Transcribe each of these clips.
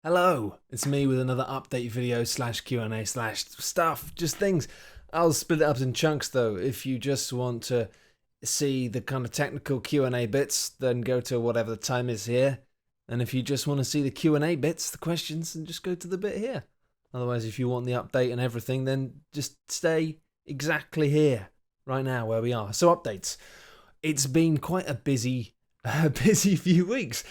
Hello, it's me with another update video slash Q&A slash stuff, just things. I'll split it up in chunks though. If you just want to see the kind of technical Q&A bits, then go to whatever the time is here. And if you just want to see the Q&A bits, the questions, then just go to the bit here. Otherwise, if you want the update and everything, then just stay exactly here, right now, where we are. So updates. It's been quite a busy few weeks.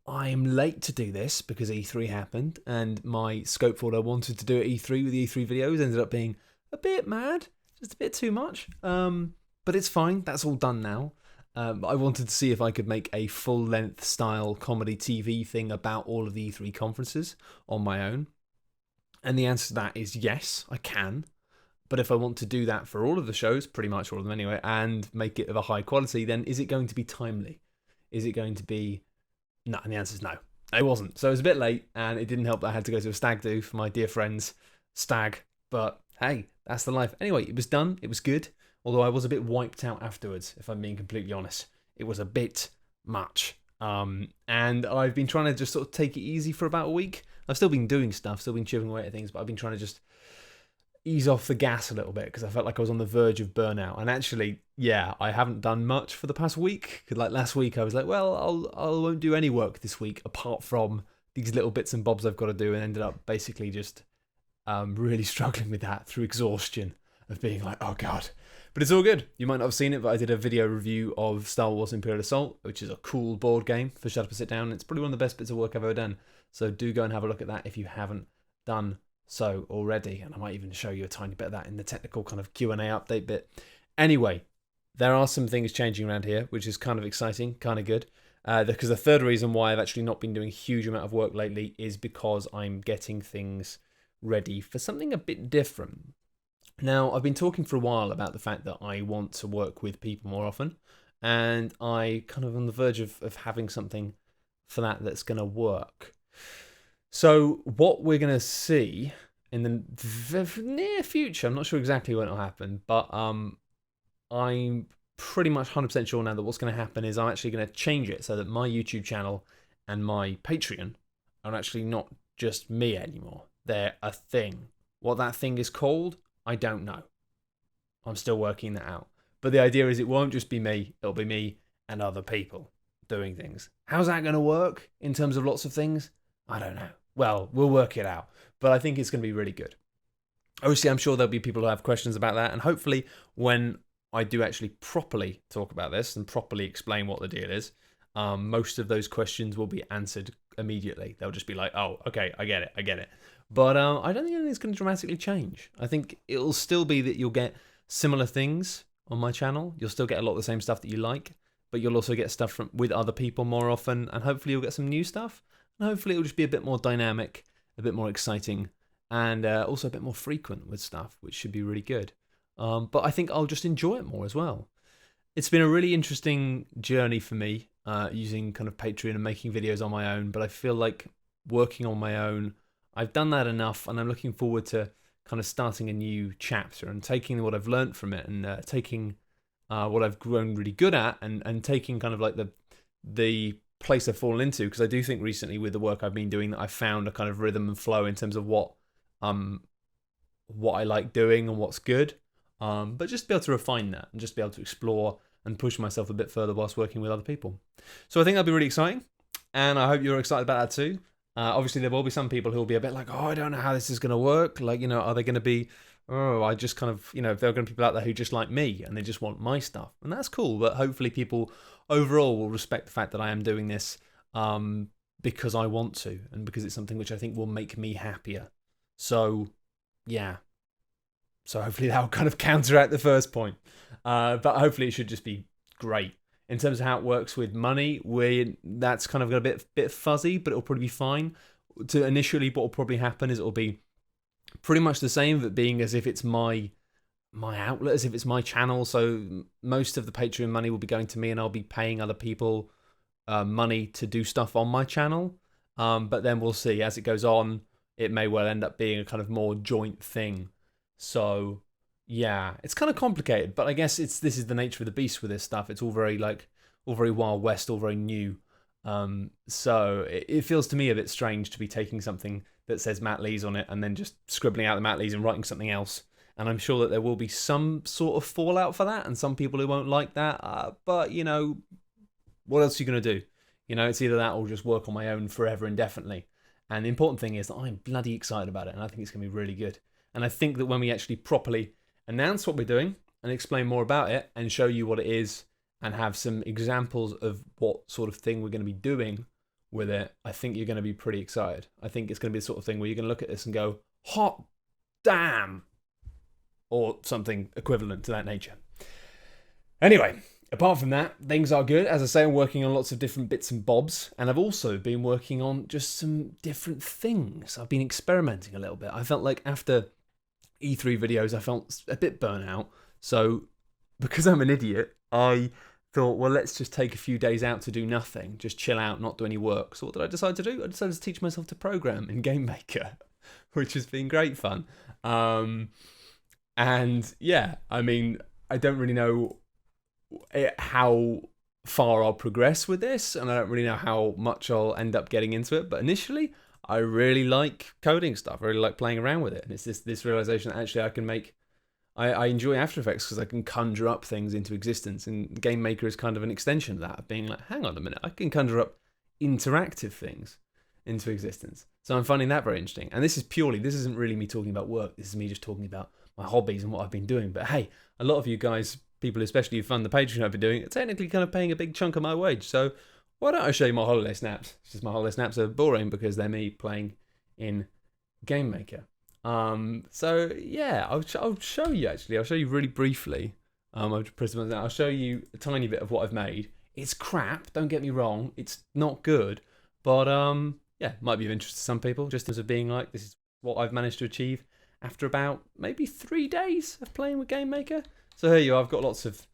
I'm late to do this because E3 happened and my scope for what I wanted to do at E3 with the E3 videos ended up being a bit mad, just a bit too much. But it's fine, that's all done now. I wanted to see if I could make a full-length style comedy TV thing about all of the E3 conferences on my own. And the answer to that is yes, I can. But if I want to do that for all of the shows, pretty much all of them anyway, and make it of a high quality, then is it going to be timely? Is it going to be... No, and the answer is no. It wasn't. So it was a bit late, and it didn't help that I had to go to a stag do for my dear friend's stag. But hey, that's the life. Anyway, it was done. It was good. Although I was a bit wiped out afterwards, if I'm being completely honest. It was a bit much. And I've been trying to just sort of take it easy for about a week. I've still been doing stuff, still been chipping away at things, but I've been trying to just ease off the gas a little bit because I felt like I was on the verge of burnout. And actually, yeah, I haven't done much for the past week. Because like last week, I was like, well, I won't do any work this week apart from these little bits and bobs I've got to do, and ended up basically just really struggling with that through exhaustion of being like, oh god. But it's all good. You might not have seen it, but I did a video review of Star Wars Imperial Assault, which is a cool board game for Shut Up and Sit Down. It's probably one of the best bits of work I've ever done. So do go and have a look at that if you haven't done so already, and I might even show you a tiny bit of that in the technical kind of Q&A update bit. Anyway, there are some things changing around here, which is kind of exciting, kind of good. Because the third reason why I've actually not been doing a huge amount of work lately is because I'm getting things ready for something a bit different. Now, I've been talking for a while about the fact that I want to work with people more often, and I kind of on the verge of having something for that that's going to work. So what we're going to see in the near future, I'm not sure exactly when it'll happen, but I'm pretty much 100% sure now that what's going to happen is I'm actually going to change it so that my YouTube channel and my Patreon are actually not just me anymore. They're a thing. What that thing is called, I don't know. I'm still working that out. But the idea is it won't just be me, it'll be me and other people doing things. How's that going to work in terms of lots of things? I don't know. Well, we'll work it out. But I think it's going to be really good. Obviously, I'm sure there'll be people who have questions about that. And hopefully, when I do actually properly talk about this and properly explain what the deal is, most of those questions will be answered immediately. They'll just be like, oh, okay, I get it. But I don't think anything's going to dramatically change. I think it'll still be that you'll get similar things on my channel. You'll still get a lot of the same stuff that you like, but you'll also get stuff with other people more often. And hopefully, you'll get some new stuff. And hopefully it'll just be a bit more dynamic, a bit more exciting, and also a bit more frequent with stuff, which should be really good. But I think I'll just enjoy it more as well. It's been a really interesting journey for me using kind of Patreon and making videos on my own, but I feel like working on my own, I've done that enough, and I'm looking forward to kind of starting a new chapter and taking what I've learned from it and taking what I've grown really good at and taking kind of like the place I've fallen into, because I do think recently with the work I've been doing that I've found a kind of rhythm and flow in terms of what I like doing and what's good, but just be able to refine that and just be able to explore and push myself a bit further whilst working with other people. So I think that'll be really exciting, and I hope you're excited about that too. Obviously there will be some people who will be a bit like, oh, I don't know how this is going to work, like, you know, are they going to be, oh, I just kind of, you know, if there are going to be people out there who just like me and they just want my stuff, and that's cool, but hopefully people overall will respect the fact that I am doing this because I want to, and because it's something which I think will make me happier. So, yeah. So hopefully that will kind of counteract the first point. But hopefully it should just be great. In terms of how it works with money, that's kind of got a bit fuzzy, but it'll probably be fine. Initially, what will probably happen is it'll be pretty much the same, of it being as if it's my outlet, as if it's my channel. So most of the Patreon money will be going to me, and I'll be paying other people money to do stuff on my channel. But then we'll see as it goes on. It may well end up being a kind of more joint thing. So yeah, it's kind of complicated, but I guess this is the nature of the beast with this stuff. It's all very Wild West, all very new. So it feels to me a bit strange to be taking something that says Matt Lees on it and then just scribbling out the Matt Lees and writing something else. And I'm sure that there will be some sort of fallout for that and some people who won't like that. But, you know, what else are you going to do? You know, it's either that or just work on my own forever indefinitely. And the important thing is that I'm bloody excited about it and I think it's going to be really good. And I think that when we actually properly announce what we're doing and explain more about it and show you what it is and have some examples of what sort of thing we're going to be doing with it, I think you're going to be pretty excited. I think it's going to be the sort of thing where you're going to look at this and go, hot damn, or something equivalent to that nature. Anyway, apart from that, things are good. As I say, I'm working on lots of different bits and bobs, and I've also been working on just some different things. I've been experimenting a little bit. I felt like after E3 videos, I felt a bit burnt out. So, because I'm an idiot, I thought, well, let's just take a few days out to do nothing, just chill out, not do any work. So what did I decide to do? I decided to teach myself to program in Game Maker, which has been great fun. And yeah, I mean, I don't really know how far I'll progress with this, and I don't really know how much I'll end up getting into it. But initially, I really like coding stuff. I really like playing around with it, and it's this realization that actually I can make. I enjoy After Effects because I can conjure up things into existence, and Game Maker is kind of an extension of that, of being like, hang on a minute, I can conjure up interactive things into existence. So I'm finding that very interesting. And this isn't really me talking about work, this is me just talking about my hobbies and what I've been doing. But hey, a lot of you guys, people especially who fund the Patreon I've been doing, are technically kind of paying a big chunk of my wage. So why don't I show you my holiday snaps? It's just my holiday snaps are boring because they're me playing in Game Maker. So yeah, I'll show you actually. I'll show you really briefly. I'll show you a tiny bit of what I've made. It's crap, don't get me wrong. It's not good, but yeah, might be of interest to some people. Just as of being like, this is what I've managed to achieve after about maybe 3 days of playing with Game Maker. So here you are. I've got lots of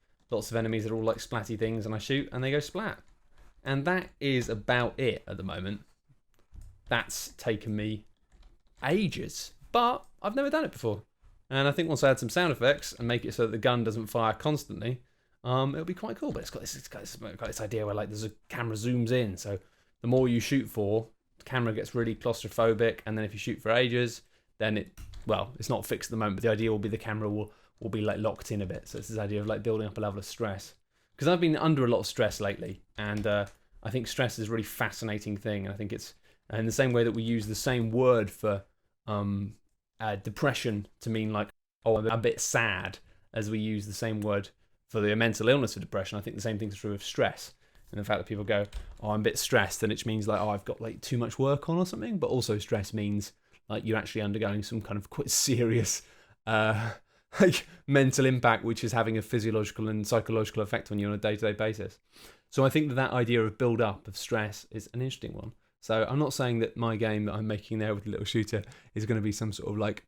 enemies that are all like splatty things, and I shoot and they go splat. And that is about it at the moment. That's taken me ages. But I've never done it before. And I think once I add some sound effects and make it so that the gun doesn't fire constantly, it'll be quite cool. But it's got this idea where like there's a camera zooms in. So the more you shoot for, the camera gets really claustrophobic. And then if you shoot for ages, then it's not fixed at the moment. But the idea will be the camera will be like locked in a bit. So it's this idea of like building up a level of stress. Because I've been under a lot of stress lately. And I think stress is a really fascinating thing. And I think it's in the same way that we use the same word for depression to mean like, oh, I'm a bit sad, as we use the same word for the mental illness of depression. I think the same thing's true of stress, and the fact that people go, oh, I'm a bit stressed, and it means like, oh, I've got like too much work on or something. But also stress means like you're actually undergoing some kind of quite serious like mental impact, which is having a physiological and psychological effect on you on a day-to-day basis. So I think that idea of build up of stress is an interesting one. So I'm not saying that my game that I'm making there with the little shooter is going to be some sort of like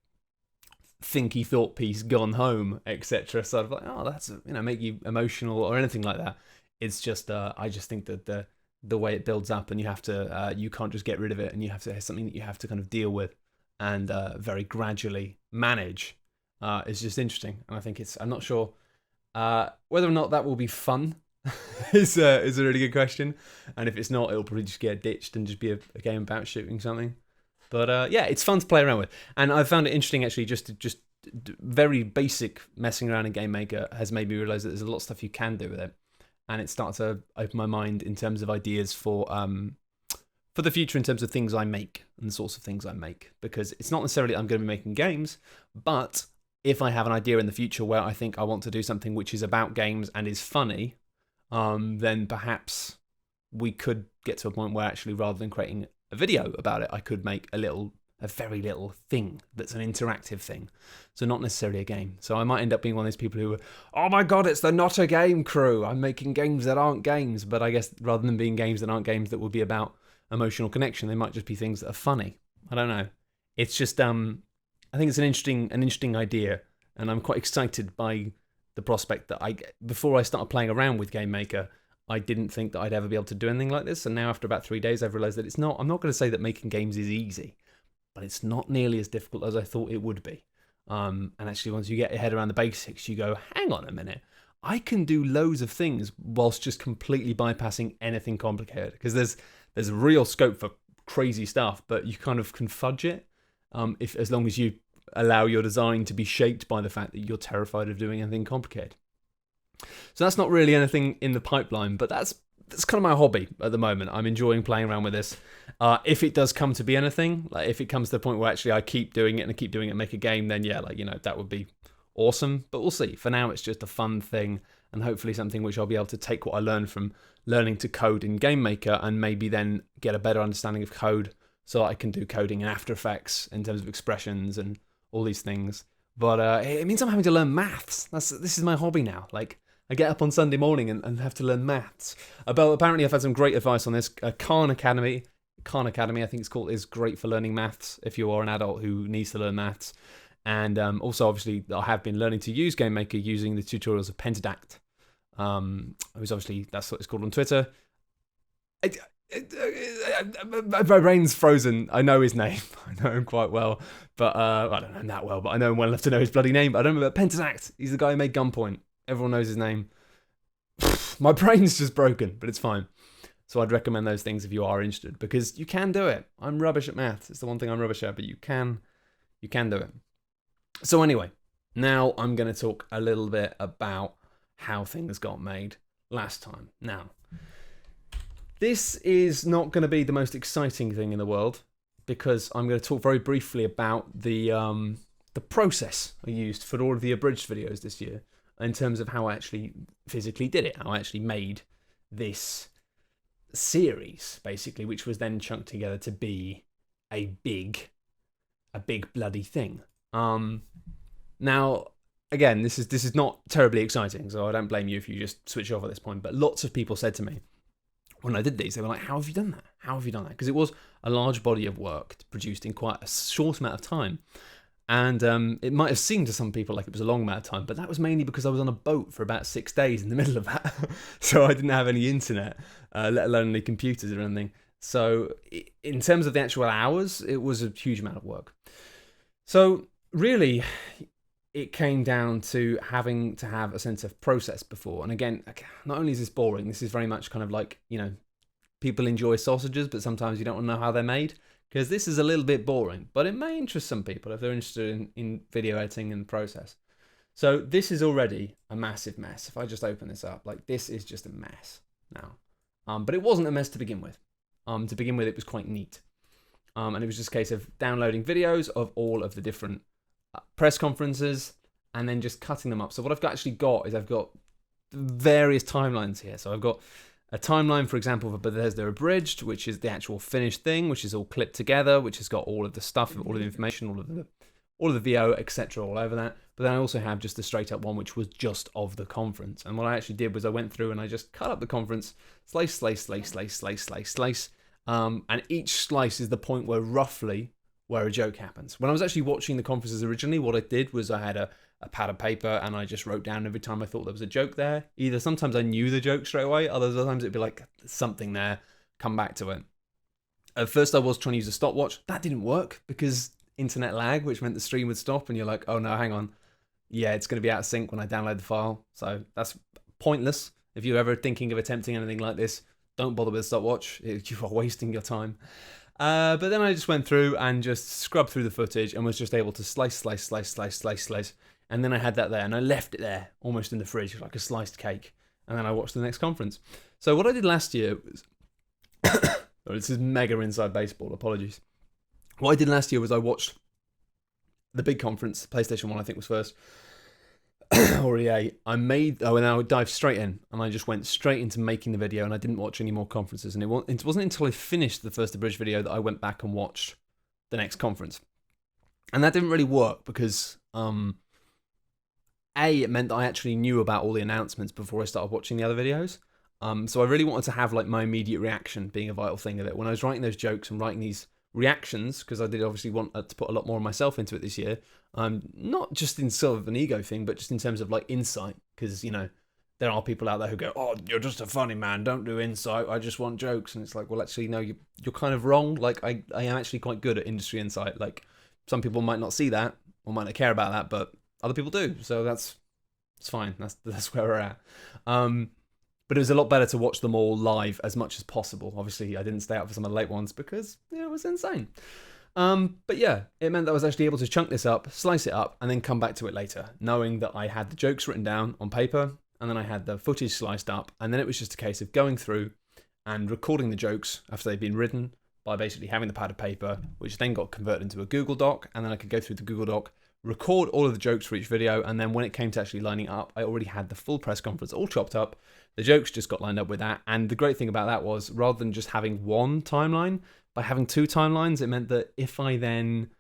thinky thought piece gone home, etc. Sort of like, oh, that's make you emotional or anything like that. It's just I just think that the way it builds up, and you have to you can't just get rid of it, and you have to have something that you have to kind of deal with and very gradually manage. Is just interesting, and I think I'm not sure whether or not that will be fun. is a really good question, and if it's not, it'll probably just get ditched and just be a game about shooting something. But yeah, it's fun to play around with, and I found it interesting actually. Just very basic messing around in Game Maker has made me realise that there's a lot of stuff you can do with it, and it starts to open my mind in terms of ideas for the future in terms of things I make and the sorts of things I make. Because it's not necessarily I'm going to be making games, but if I have an idea in the future where I think I want to do something which is about games and is funny, then perhaps we could get to a point where actually rather than creating a video about it, I could make a very little thing that's an interactive thing. So not necessarily a game. So I might end up being one of those people who are, oh my god, it's the not a game crew. I'm making games that aren't games. But I guess rather than being games that aren't games that would be about emotional connection, they might just be things that are funny. I don't know. It's just I think it's an interesting idea, and I'm quite excited by the prospect that before I started playing around with Game Maker, I didn't think that I'd ever be able to do anything like this. And now after about 3 days, I've realised that it's not. I'm not going to say that making games is easy, but it's not nearly as difficult as I thought it would be. And actually, once you get your head around the basics, you go, hang on a minute. I can do loads of things whilst just completely bypassing anything complicated, because there's real scope for crazy stuff, but you kind of can fudge it if as long as you allow your design to be shaped by the fact that you're terrified of doing anything complicated. So that's not really anything in the pipeline, but that's kind of my hobby at the moment. I'm enjoying playing around with this. If it does come to be anything, like if it comes to the point where actually I keep doing it and I keep doing it and make a game, then yeah, like, you know, that would be awesome. But we'll see. For now, it's just a fun thing, and hopefully something which I'll be able to take what I learned from learning to code in Game Maker and maybe then get a better understanding of code so that I can do coding in After Effects in terms of expressions and all these things. But it means I'm having to learn maths. This is my hobby now. Like, I get up on Sunday morning and have to learn maths. Apparently, I've had some great advice on this. Khan Academy, I think it's called, is great for learning maths if you are an adult who needs to learn maths. And also, obviously, I have been learning to use Game Maker using the tutorials of Pentadact. Who's obviously, that's what it's called on Twitter. My brain's frozen. I know his name. I know him quite well, but I don't know him that well. But I know him well enough to know his bloody name. But I don't remember Pentadact. He's the guy who made Gunpoint. Everyone knows his name. My brain's just broken, but it's fine. So I'd recommend those things if you are interested, because you can do it. I'm rubbish at maths. It's the one thing I'm rubbish at, but you can do it. So anyway, now I'm going to talk a little bit about how things got made last time. Now, this is not going to be the most exciting thing in the world, because I'm going to talk very briefly about the process I used for all of the abridged videos this year, in terms of how I actually physically did it, how I actually made this series, basically, which was then chunked together to be a big bloody thing. Now, again, this is not terribly exciting, so I don't blame you if you just switch off at this point, but lots of people said to me when I did these, they were like, how have you done that? How have you done that? Because it was a large body of work produced in quite a short amount of time. And it might have seemed to some people like it was a long amount of time, but that was mainly because I was on a boat for about 6 days in the middle of that. So I didn't have any internet, let alone any computers or anything. So in terms of the actual hours, it was a huge amount of work. So really, it came down to having to have a sense of process before. And again, not only is this boring, this is very much kind of like, you know, people enjoy sausages, but sometimes you don't want to know how they're made. Because this is a little bit boring, but it may interest some people if they're interested in video editing and the process. So this is already a massive mess. If I just open this up, like, this is just a mess now. But it wasn't a mess to begin with. To begin with, it was quite neat. And it was just a case of downloading videos of all of the different press conferences and then just cutting them up. So what I've actually got is I've got various timelines here. So I've got a timeline, for example, for Bethesda Abridged, which is the actual finished thing, which is all clipped together, which has got all of the stuff, all of the information, all of the VO, etc., all over that. But then I also have just the straight up one, which was just of the conference. And what I actually did was I went through and I just cut up the conference, slice. And each slice is the point where roughly where a joke happens. When I was actually watching the conferences originally, what I did was I had a pad of paper and I just wrote down every time I thought there was a joke there. Either sometimes I knew the joke straight away, other times it'd be like, something there, come back to it. At first I was trying to use a stopwatch. That didn't work because internet lag, which meant the stream would stop and you're like, oh no, hang on. Yeah, it's going to be out of sync when I download the file. So that's pointless. If you're ever thinking of attempting anything like this, don't bother with a stopwatch. You are wasting your time. But then I just went through and just scrubbed through the footage and was just able to slice. And then I had that there and I left it there almost in the fridge like a sliced cake. And then I watched the next conference. So what I did last year was... oh, this is mega inside baseball, apologies. What I did last year was I watched the big conference, PlayStation 1 I think was first, or EA. And I would dive straight in and I just went straight into making the video and I didn't watch any more conferences. And it wasn't until I finished the first abridged video that I went back and watched the next conference. And that didn't really work because... it meant that I actually knew about all the announcements before I started watching the other videos. So I really wanted to have like my immediate reaction being a vital thing of it. When I was writing those jokes and writing these reactions, because I did obviously want to put a lot more of myself into it this year, not just in sort of an ego thing, but just in terms of like insight, because, you know, there are people out there who go, oh, you're just a funny man, don't do insight, I just want jokes. And it's like, well, actually, no, you're kind of wrong. Like, I am actually quite good at industry insight. Like, some people might not see that or might not care about that, but other people do. So that's It's fine. That's where we're at. But it was a lot better to watch them all live as much as possible. Obviously, I didn't stay out for some of the late ones because it was insane. But yeah, it meant that I was actually able to chunk this up, slice it up, and then come back to it later, knowing that I had the jokes written down on paper, and then I had the footage sliced up, and then it was just a case of going through and recording the jokes after they'd been written by basically having the pad of paper, which then got converted into a Google Doc, and then I could go through the Google Doc, record all of the jokes for each video, and then when it came to actually lining up, I already had the full press conference all chopped up. The jokes just got lined up with that, and the great thing about that was, rather than just having one timeline, by having two timelines, it meant that if I then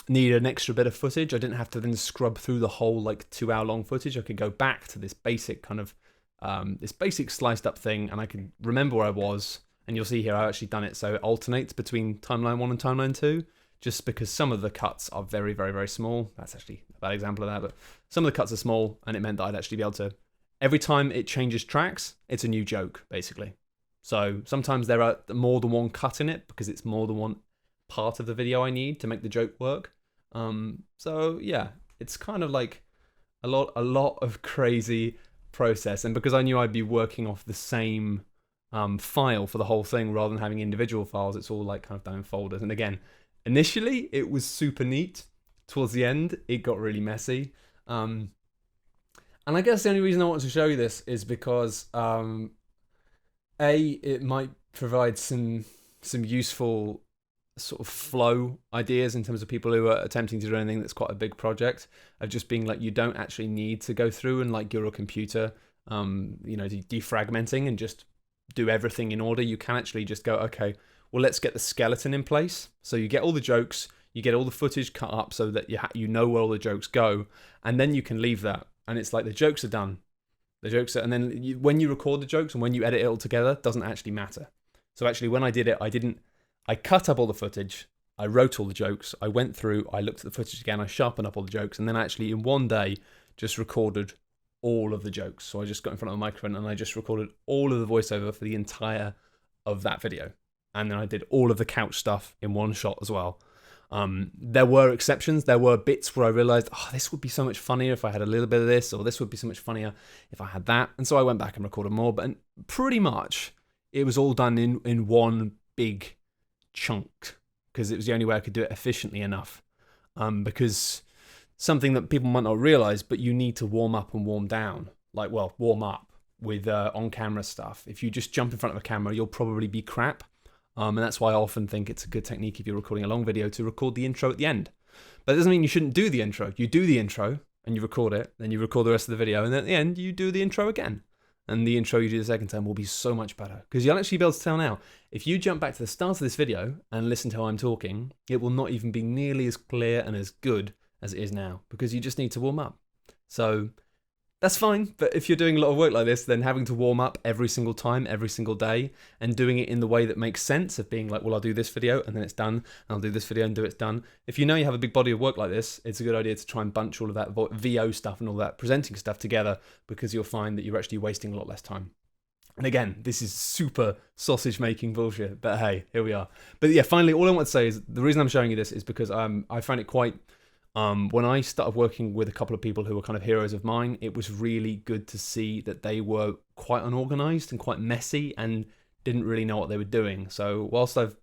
needed an extra bit of footage, I didn't have to then scrub through the whole 2-hour long footage. I could go back to this basic kind of this basic sliced up thing, and I could remember where I was. And you'll see here I've actually done it so it alternates between timeline 1 and timeline 2, just because some of the cuts are very, very, very small. That's actually a bad example of that, but some of the cuts are small, and it meant that I'd actually be able to, every time it changes tracks, it's a new joke, basically. So sometimes there are more than one cut in it because it's more than one part of the video I need to make the joke work. So yeah, it's kind of like a lot of crazy process. And because I knew I'd be working off the same file for the whole thing rather than having individual files, it's all kind of done in folders. And again, initially it was super neat. Towards the end, it got really messy. And I guess the only reason I want to show you this is because it might provide some useful sort of flow ideas in terms of people who are attempting to do anything that's quite a big project, of just being you don't actually need to go through and your computer, defragmenting and just do everything in order. You can actually just go, okay, well, let's get the skeleton in place. So you get all the jokes, you get all the footage cut up so that you know where all the jokes go, and then you can leave that. And it's the jokes are done. The jokes are, and then when you record the jokes and when you edit it all together, doesn't actually matter. So actually, when I did it, I cut up all the footage, I wrote all the jokes, I went through, I looked at the footage again, I sharpened up all the jokes, and then actually in one day just recorded all of the jokes. So I just got in front of the microphone and I just recorded all of the voiceover for the entire of that video. And then I did all of the couch stuff in one shot as well. There were exceptions. There were bits where I realized, this would be so much funnier if I had a little bit of this, or this would be so much funnier if I had that. And so I went back and recorded more, but pretty much it was all done in one big chunk, because it was the only way I could do it efficiently enough. Because something that people might not realize, but you need to warm up and warm down. Warm up with on-camera stuff. If you just jump in front of a camera, you'll probably be crap. And that's why I often think it's a good technique if you're recording a long video to record the intro at the end. But it doesn't mean you shouldn't do the intro. You do the intro and you record it, then you record the rest of the video, and then at the end you do the intro again. And the intro you do the second time will be so much better. Because you'll actually be able to tell now, if you jump back to the start of this video and listen to how I'm talking, it will not even be nearly as clear and as good as it is now, because you just need to warm up. So that's fine, but if you're doing a lot of work like this, then having to warm up every single time, every single day, and doing it in the way that makes sense, of being well, I'll do this video and then it's done, and I'll do this video and it's done. If you know you have a big body of work like this, it's a good idea to try and bunch all of that VO stuff and all that presenting stuff together, because you'll find that you're actually wasting a lot less time. And again, this is super sausage making bullshit, but hey, here we are. But yeah, finally, all I want to say is the reason I'm showing you this is because I find it quite... when I started working with a couple of people who were kind of heroes of mine, it was really good to see that they were quite unorganized and quite messy and didn't really know what they were doing. So whilst I've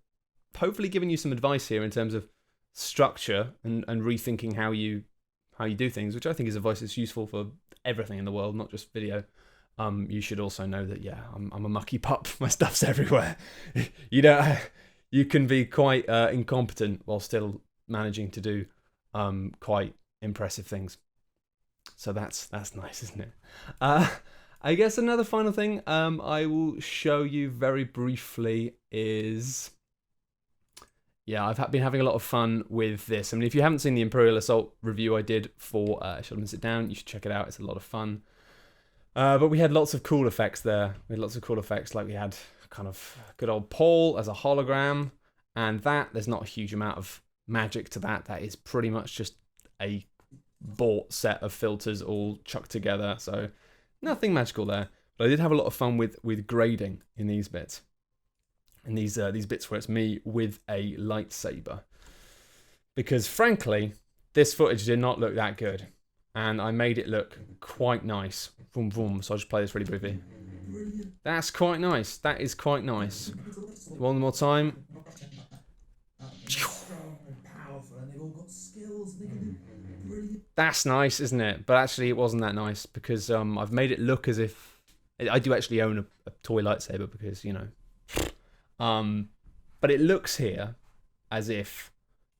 hopefully given you some advice here in terms of structure and rethinking how you do things, which I think is advice that's useful for everything in the world, not just video, you should also know that, yeah, I'm a mucky pup. My stuff's everywhere. You can be quite incompetent while still managing to do quite impressive things. So that's nice, isn't it? I guess another final thing I will show you very briefly is, yeah, I've been having a lot of fun with this. I mean, if you haven't seen the Imperial Assault review I did for Shut Up and Sit Down, you should check it out. It's a lot of fun. But we had lots of cool effects there. We had lots of cool effects, we had kind of good old Paul as a hologram, and there's not a huge amount of magic to that. That is pretty much just a bought set of filters all chucked together, so nothing magical there. But I did have a lot of fun with grading in these bits, and these bits where it's me with a lightsaber, because frankly this footage did not look that good. and I made it look quite nice. Vroom, vroom. So I'll just play this really briefly. That's quite nice. That is quite nice. One more time. That's nice, isn't it? But actually, it wasn't that nice because I've made it look as if I do actually own a toy lightsaber because you know. But it looks here as if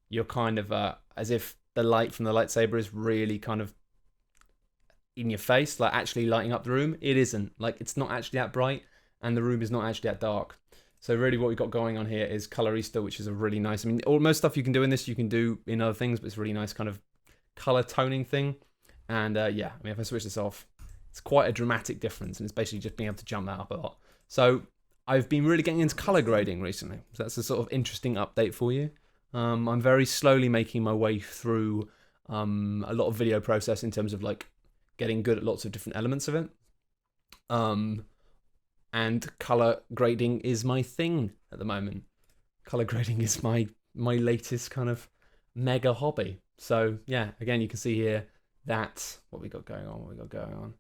you're kind of as if the light from the lightsaber is really kind of in your face, like actually lighting up the room. It isn't. Like it's not actually that bright, and the room is not actually that dark. So really what we've got going on here is Colorista, which is a really nice, I mean, most stuff you can do in this, you can do in other things, but it's a really nice kind of color toning thing. And yeah, I mean, if I switch this off, it's quite a dramatic difference, and it's basically just being able to jump that up a lot. So I've been really getting into color grading recently. So that's a sort of interesting update for you. I'm very slowly making my way through a lot of video process in terms of like getting good at lots of different elements of it. And color grading is my thing at the moment. Color grading is my latest kind of mega hobby. So yeah, again, you can see here that what we got going on.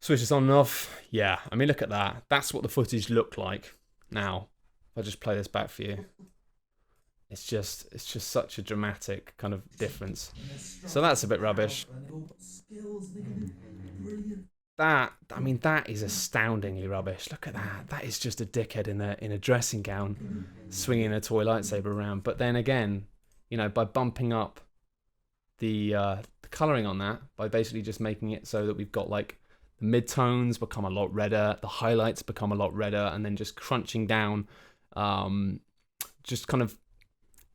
Switch this on and off. Yeah, I mean, look at that. That's what the footage looked like. Now, if I just play this back for you, it's just such a dramatic kind of difference. So that's a bit rubbish. That, I mean, that is astoundingly rubbish. Look at that. That is just a dickhead in a dressing gown swinging a toy lightsaber around. But then again, you know, by bumping up the coloring on that, by basically just making it so that we've got like the midtones become a lot redder, the highlights become a lot redder, and then just crunching down, just kind of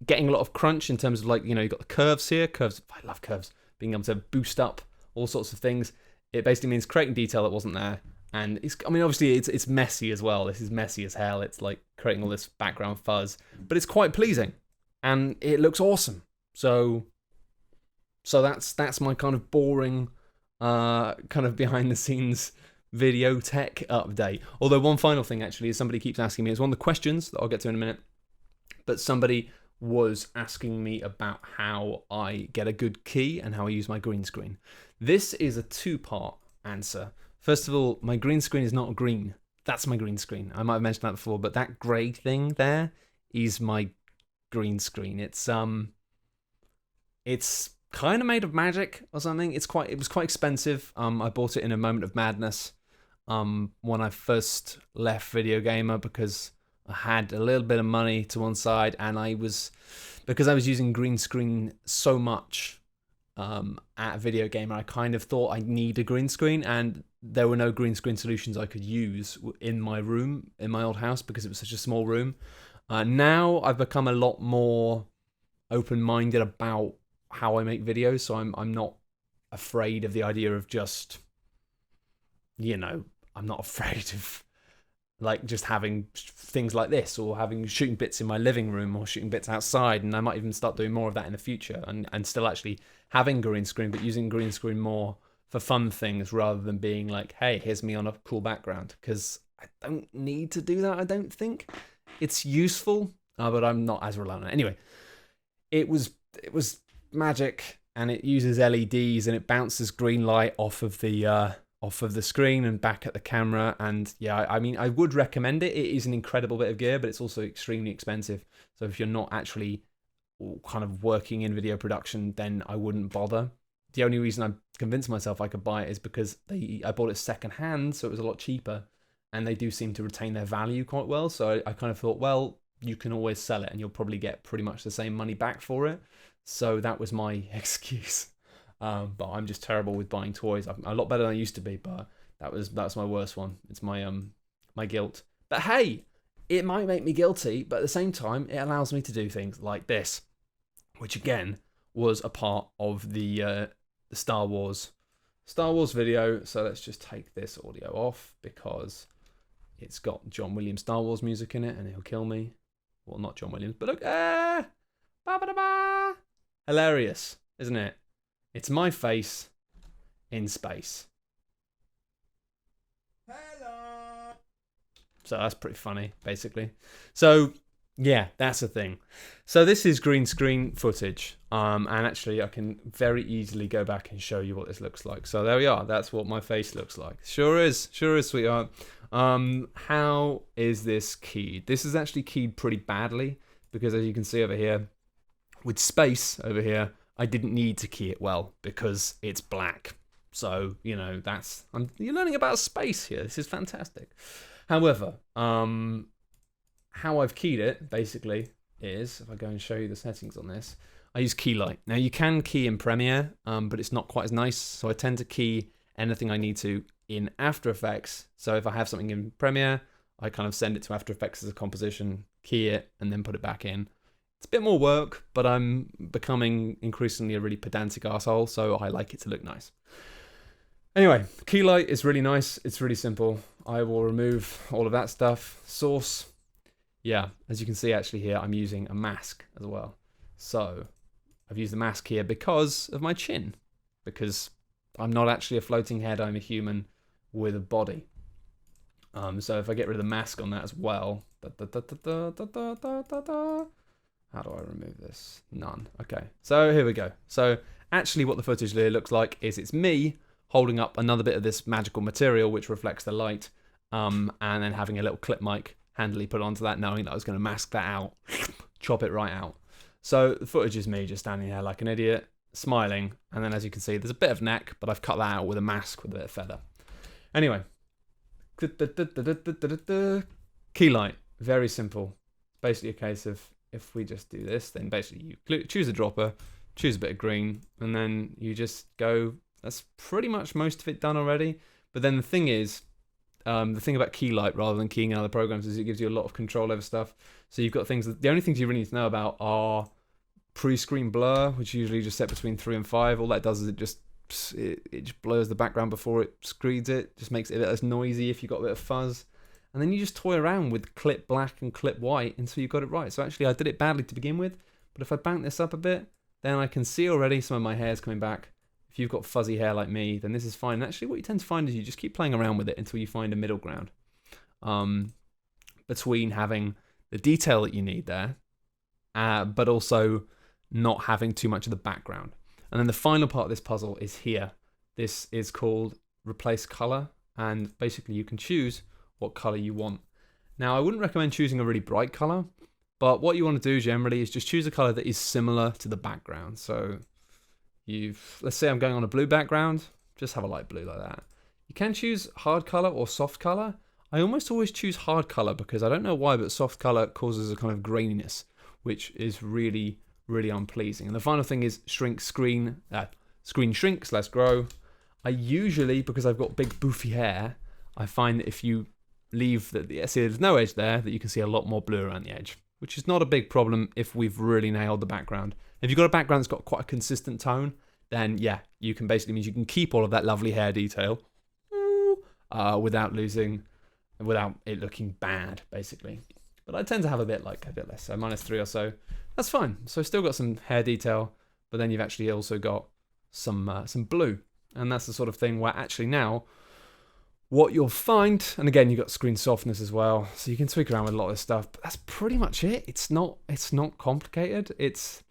getting a lot of crunch in terms of like, you know, you've got the curves here. Curves, I love curves. Being able to boost up all sorts of things. It basically means creating detail that wasn't there. And it's, I mean, obviously it's messy as well. This is messy as hell. It's like creating all this background fuzz, but it's quite pleasing and it looks awesome. So that's my kind of boring, kind of behind the scenes video tech update. Although one final thing actually is somebody keeps asking me, it's one of the questions that I'll get to in a minute, but somebody was asking me about how I get a good key and how I use my green screen. This is a two-part answer. First of all, my green screen is not green. That's my green screen. I might have mentioned that before, but that grey thing there is my green screen. It's kind of made of magic or something. It was quite expensive. I bought it in a moment of madness when I first left Video Gamer because I had a little bit of money to one side, and because I was using green screen so much at Video Gamer, I kind of thought I need a green screen, and there were no green screen solutions I could use in my room, in my old house, because it was such a small room. Now I've become a lot more open-minded about how I make videos, so I'm not afraid of the idea of just, you know, I'm not afraid of like just having things like this, or having shooting bits in my living room, or shooting bits outside, and I might even start doing more of that in the future, and still actually having green screen, but using green screen more for fun things rather than being like, hey, here's me on a cool background, because I don't need to do that. I don't think it's useful, but I'm not as reliant on it. Anyway, it was magic, and it uses LEDs, and it bounces green light off of the screen and back at the camera. And yeah, I mean, I would recommend it. It is an incredible bit of gear, but it's also extremely expensive. So if you're not actually kind of working in video production, then I wouldn't bother. The only reason I convinced myself I could buy it is because I bought it second hand, so it was a lot cheaper, and they do seem to retain their value quite well. So I kind of thought, well, you can always sell it and you'll probably get pretty much the same money back for it. So that was my excuse. But I'm just terrible with buying toys. I'm a lot better than I used to be, but that's my worst one. It's my my guilt. But hey, it might make me guilty, but at the same time, it allows me to do things like this, which again was a part of the Star Wars video. So let's just take this audio off because it's got John Williams Star Wars music in it, and he'll kill me. Well, not John Williams, but look, ba-ba-da-ba. Hilarious, isn't it? It's my face in space. Hello. So that's pretty funny, basically. So Yeah, that's the thing. So this is green screen footage, and actually I can very easily go back and show you what this looks like. So there we are. That's what my face looks like. Sure is, sweetheart. How is this keyed? This is actually keyed pretty badly because, as you can see over here, with space over here, I didn't need to key it well because it's black. So you know you're learning about space here. This is fantastic. However, how I've keyed it, basically, is, if I go and show you the settings on this, I use Keylight. Now, you can key in Premiere, but it's not quite as nice, so I tend to key anything I need to in After Effects. So if I have something in Premiere, I kind of send it to After Effects as a composition, key it, and then put it back in. It's a bit more work, but I'm becoming increasingly a really pedantic arsehole, so I like it to look nice. Anyway, Keylight is really nice. It's really simple. I will remove all of that stuff. Source. Yeah, as you can see actually here, I'm using a mask as well. So I've used the mask here because of my chin, because I'm not actually a floating head, I'm a human with a body. So if I get rid of the mask on that as well, how do I remove this? None. Okay, so here we go. So actually what the footage here looks like is it's me holding up another bit of this magical material which reflects the light, and then having a little clip mic handily put onto that, knowing that I was going to mask that out, chop it right out. So the footage is me just standing there like an idiot, smiling, and then as you can see, there's a bit of neck, but I've cut that out with a mask with a bit of feather. Anyway, Keylight, very simple. Basically a case of, if we just do this, then basically you choose a dropper, choose a bit of green, and then you just go, that's pretty much most of it done already. But then the thing is, the thing about Keylight rather than keying in other programs is it gives you a lot of control over stuff. So you've got things the only things you really need to know about are pre-screen blur, which is usually just set between 3 and 5. All that does is it just blurs the background before it screens it, just makes it a bit less noisy if you've got a bit of fuzz. And then you just toy around with clip black and clip white until you've got it right. So actually I did it badly to begin with, but if I bank this up a bit, then I can see already some of my hair's coming back. If you've got fuzzy hair like me, then this is fine. And actually, what you tend to find is you just keep playing around with it until you find a middle ground between having the detail that you need there, but also not having too much of the background. And then the final part of this puzzle is here. This is called Replace Color, and basically you can choose what color you want. Now, I wouldn't recommend choosing a really bright color, but what you want to do generally is just choose a color that is similar to the background. So let's say I'm going on a blue background, just have a light blue like that. You can choose hard color or soft color. I almost always choose hard color because I don't know why, but soft color causes a kind of graininess, which is really, really unpleasing. And the final thing is screen shrink / grow. I usually, because I've got big boofy hair, I find that if you leave there's no edge there, that you can see a lot more blue around the edge, which is not a big problem if we've really nailed the background. If you've got a background that's got quite a consistent tone, then yeah, you can basically means you can keep all of that lovely hair detail without it looking bad, basically. But I tend to have a bit less, so -3 or so. That's fine. So still got some hair detail, but then you've actually also got some blue, and that's the sort of thing where actually now what you'll find, and again you've got screen softness as well, so you can tweak around with a lot of this stuff. But that's pretty much it. It's not complicated. It's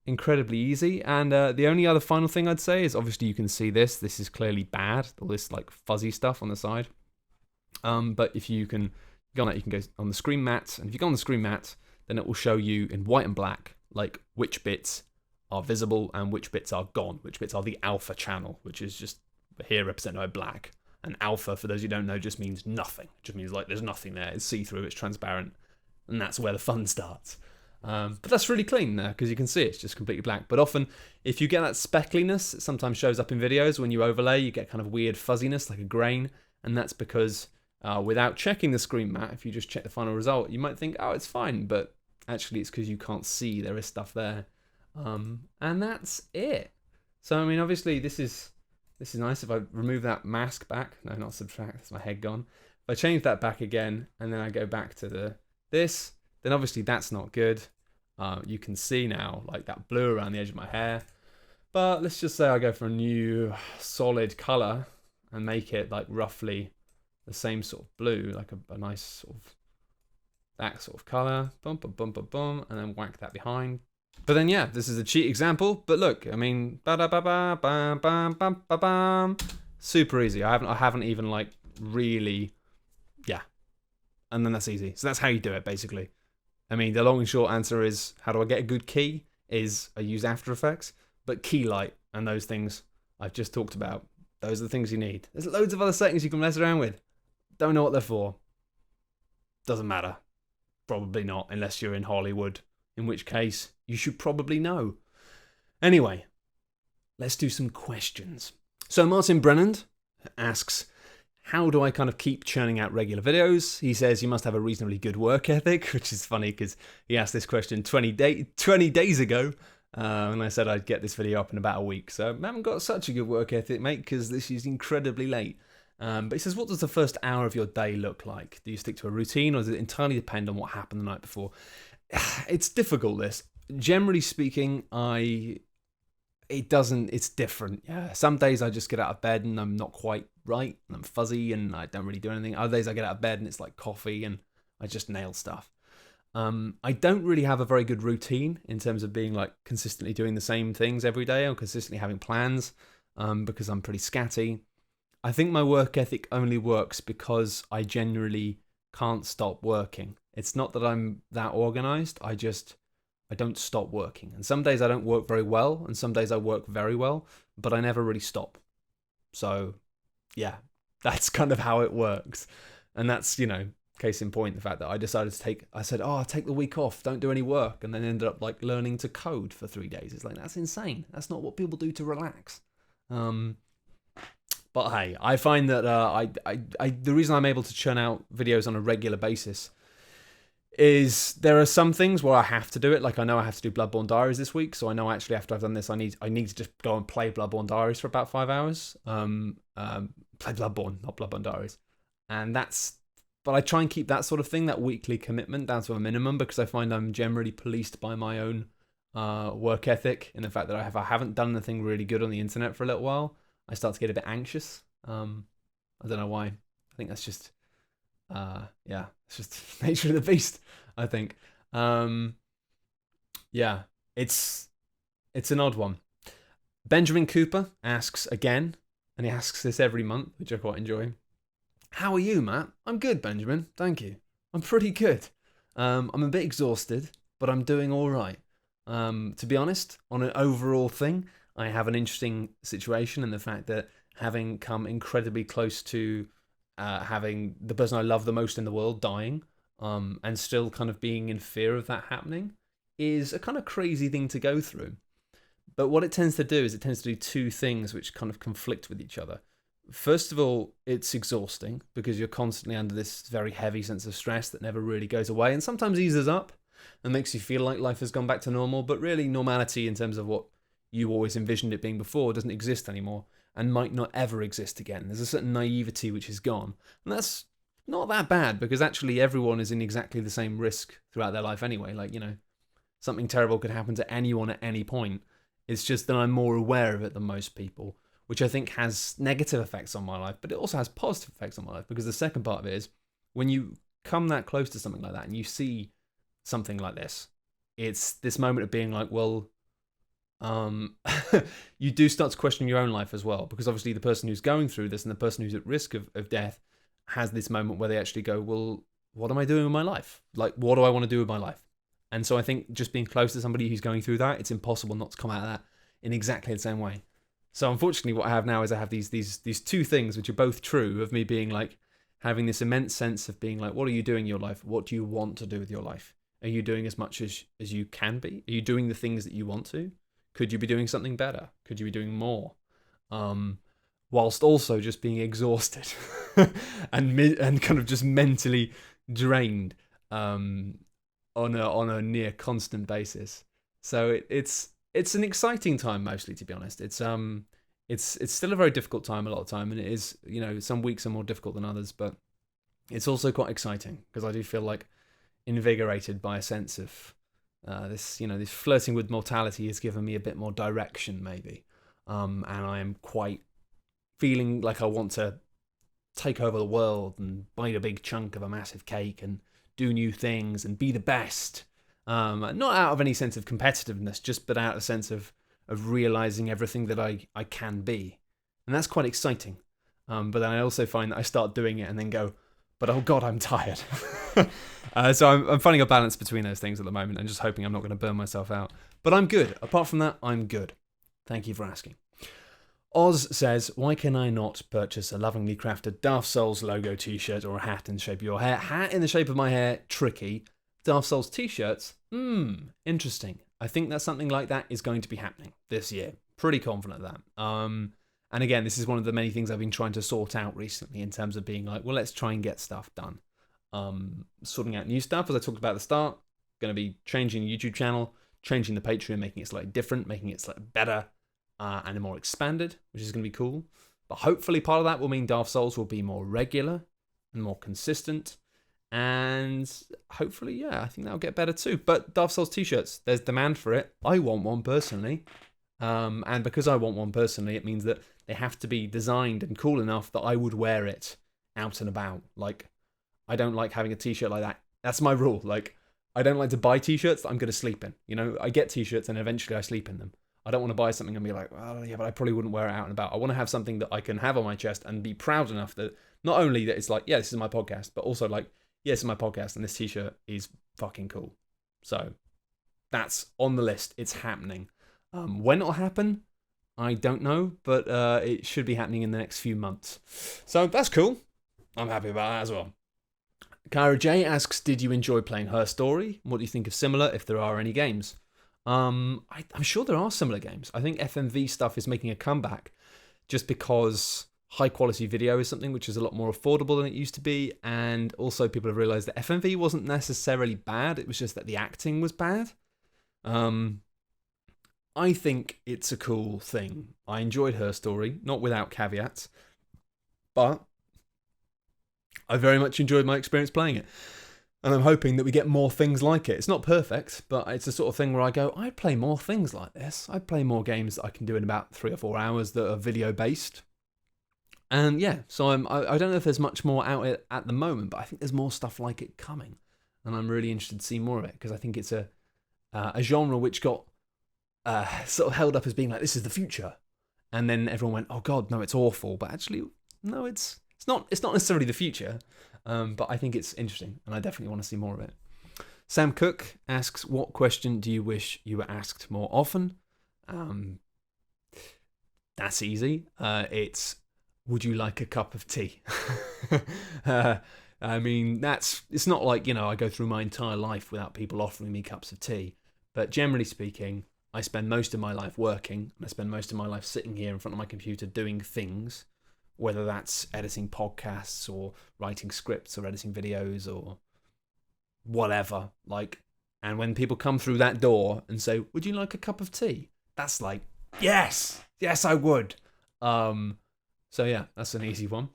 incredibly easy. And the only other final thing I'd say is obviously you can see this is clearly bad, all this like fuzzy stuff on the side, but if you can go on that, you can go on the screen matte, and if you go on the screen matte, then it will show you in white and black like which bits are visible and which bits are gone, which bits are the alpha channel, which is just here represented by black. And alpha, for those who don't know, just means nothing. It just means like there's nothing there. It's see-through, it's transparent, and that's where the fun starts. But that's really clean there because you can see it's just completely black. But often, if you get that speckliness, it sometimes shows up in videos. When you overlay, you get kind of weird fuzziness, like a grain, and that's because without checking the screen matte, if you just check the final result, you might think, oh, it's fine, but actually it's because you can't see there is stuff there. And that's it. So I mean, obviously this is nice. If I remove that mask back, no, not subtract, that's my head gone. If I change that back again, and then I go back to this, then obviously that's not good. You can see now like that blue around the edge of my hair. But let's just say I go for a new solid color and make it like roughly the same sort of blue, like a nice sort of that sort of color, boom, boom, boom, boom, boom, and then whack that behind. But then, yeah, this is a cheat example. But look, I mean, ba da ba ba bam bam bam ba bam, super easy. I haven't even like really, yeah. And then that's easy. So that's how you do it, basically. I mean, the long and short answer is, how do I get a good key? Is I use After Effects, but Keylight and those things I've just talked about, those are the things you need. There's loads of other settings you can mess around with. Don't know what they're for. Doesn't matter. Probably not, unless you're in Hollywood, in which case you should probably know. Anyway, let's do some questions. So Martin Brennand asks, how do I kind of keep churning out regular videos? He says you must have a reasonably good work ethic, which is funny because he asked this question 20 days ago, and I said I'd get this video up in about a week. So I haven't got such a good work ethic, mate, because this is incredibly late. But he says, what does the first hour of your day look like? Do you stick to a routine, or does it entirely depend on what happened the night before? It's difficult, this. Generally speaking, it's different. Yeah, some days I just get out of bed and I'm not quite right and I'm fuzzy and I don't really do anything. Other days I get out of bed and it's like coffee and I just nail stuff. I don't really have a very good routine in terms of being like consistently doing the same things every day or consistently having plans, because I'm pretty scatty. I think my work ethic only works because I generally can't stop working. It's not that I'm that organized. I don't stop working. And some days I don't work very well, and some days I work very well, but I never really stop. So, yeah, that's kind of how it works. And that's, case in point, the fact that I decided to I'll take the week off, don't do any work, and then ended up like learning to code for 3 days. It's like, that's insane. That's not what people do to relax. But hey, I find that the reason I'm able to churn out videos on a regular basis is there are some things where I have to do it. Like I know I have to do Bloodborne Diaries this week, so I know actually after I've done this, I need to just go and play Bloodborne Diaries for about 5 hours. Play Bloodborne, not Bloodborne Diaries, but I try and keep that sort of thing, that weekly commitment, down to a minimum because I find I'm generally policed by my own work ethic and the fact that if I haven't done anything really good on the internet for a little while, I start to get a bit anxious. I don't know why. I think that's just, it's just nature of the beast, I think. Yeah, it's an odd one. Benjamin Cooper asks again, and he asks this every month, which I quite enjoy. How are you, Matt? I'm good, Benjamin. Thank you. I'm pretty good. I'm a bit exhausted, but I'm doing all right. To be honest, on an overall thing, I have an interesting situation in the fact that having come incredibly close to having the person I love the most in the world dying, and still kind of being in fear of that happening, is a kind of crazy thing to go through. But what it tends to do is it tends to do two things which kind of conflict with each other. First of all, it's exhausting because you're constantly under this very heavy sense of stress that never really goes away and sometimes eases up and makes you feel like life has gone back to normal, but really normality in terms of what you always envisioned it being before doesn't exist anymore and might not ever exist again. There's a certain naivety which is gone. And that's not that bad because actually everyone is in exactly the same risk throughout their life anyway. Like, something terrible could happen to anyone at any point. It's just that I'm more aware of it than most people, which I think has negative effects on my life, but it also has positive effects on my life because the second part of it is when you come that close to something like that and you see something like this, it's this moment of being like, well, you do start to question your own life as well, because obviously the person who's going through this and the person who's at risk of death has this moment where they actually go, well, what am I doing with my life? Like, what do I want to do with my life? And so I think just being close to somebody who's going through that, it's impossible not to come out of that in exactly the same way. So unfortunately what I have now is I have these two things which are both true of me being like, having this immense sense of being like, what are you doing in your life? What do you want to do with your life? Are you doing as much as you can be? Are you doing the things that you want to? Could you be doing something better? Could you be doing more? Whilst also just being exhausted and kind of just mentally drained on a near constant basis. So it's an exciting time mostly, to be honest. It's still a very difficult time a lot of the time, and it is, some weeks are more difficult than others, but it's also quite exciting because I do feel like invigorated by a sense of this flirting with mortality has given me a bit more direction maybe, and I am quite feeling like I want to take over the world and bite a big chunk of a massive cake and do new things and be the best. Not out of any sense of competitiveness, but out of a sense of realizing everything that I can be. And that's quite exciting. But then I also find that I start doing it and then go, but oh God, I'm tired. So I'm finding a balance between those things at the moment and just hoping I'm not going to burn myself out. But I'm good. Apart from that, I'm good. Thank you for asking. Oz says, why can I not purchase a lovingly crafted Dark Souls logo t-shirt or a hat in the shape of your hair? Hat in the shape of my hair, tricky. Dark Souls t-shirts, interesting. I think that something like that is going to be happening this year. Pretty confident of that. And again, this is one of the many things I've been trying to sort out recently in terms of being like, well, let's try and get stuff done. Sorting out new stuff, as I talked about at the start. Going to be changing the YouTube channel, changing the Patreon, making it slightly different, making it slightly better, and more expanded, which is going to be cool. But hopefully part of that will mean Dark Souls will be more regular and more consistent. And hopefully, yeah, I think that'll get better too. But Dark Souls t-shirts, there's demand for it. I want one personally. And because I want one personally, it means that they have to be designed and cool enough that I would wear it out and about. Like, I don't like having a t-shirt like that. That's my rule. Like, I don't like to buy t-shirts that I'm going to sleep in. You know, I get t-shirts and eventually I sleep in them. I don't want to buy something and be like, oh yeah, but I probably wouldn't wear it out and about. I want to have something that I can have on my chest and be proud enough that not only that it's like, yeah, this is my podcast, but also like, yeah, this is my podcast and this t-shirt is fucking cool. So that's on the list. It's happening. When it'll happen, I don't know, but it should be happening in the next few months. So that's cool. I'm happy about that as well. Kyra J asks, did you enjoy playing Her Story? What do you think of similar, if there are any games? I'm sure there are similar games. I think FMV stuff is making a comeback just because high quality video is something which is a lot more affordable than it used to be, and also people have realised that FMV wasn't necessarily bad, it was just that the acting was bad. I think it's a cool thing. I enjoyed Her Story, not without caveats, but I very much enjoyed my experience playing it. And I'm hoping that we get more things like it. It's not perfect, but it's the sort of thing where I go, I'd play more things like this. I'd play more games that I can do in about 3 or 4 hours that are video based. And yeah, so I don't know if there's much more out at the moment, but I think there's more stuff like it coming. And I'm really interested to see more of it, because I think it's a genre which got sort of held up as being like, this is the future. And then everyone went, oh God, no, it's awful. But actually, no, it's not necessarily the future. But I think it's interesting, and I definitely want to see more of it. Sam Cook asks, what question do you wish you were asked more often? That's easy. It's, would you like a cup of tea? I mean, it's not like, you know, I go through my entire life without people offering me cups of tea. But generally speaking, I spend most of my life working, and I spend most of my life sitting here in front of my computer doing things, whether that's editing podcasts or writing scripts or editing videos or whatever. Like, and when people come through that door and say, would you like a cup of tea? That's like, yes, I would. So yeah, that's an easy one.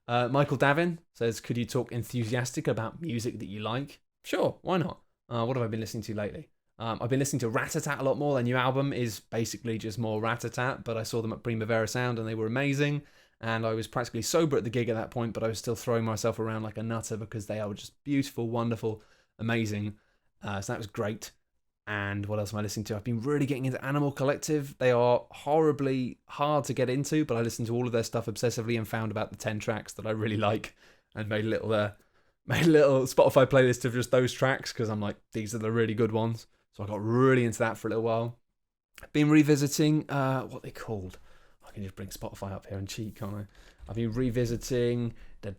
Michael Davin says, could you talk enthusiastic about music that you like? Sure, why not? What have I been listening to lately? I've been listening to Rat-a-Tat a lot more. Their new album is basically just more Rat-a-Tat, but I saw them at Primavera Sound and they were amazing. And I was practically sober at the gig at that point, but I was still throwing myself around like a nutter because they are just beautiful, wonderful, amazing. So that was great. And what else am I listening to? I've been really getting into Animal Collective. They are horribly hard to get into, but I listened to all of their stuff obsessively and found about the 10 tracks that I really like, and made a little Spotify playlist of just those tracks, because I'm like, these are the really good ones. So I got really into that for a little while. I've been revisiting, what they called. I can just bring Spotify up here and cheat, can't I? I've been revisiting I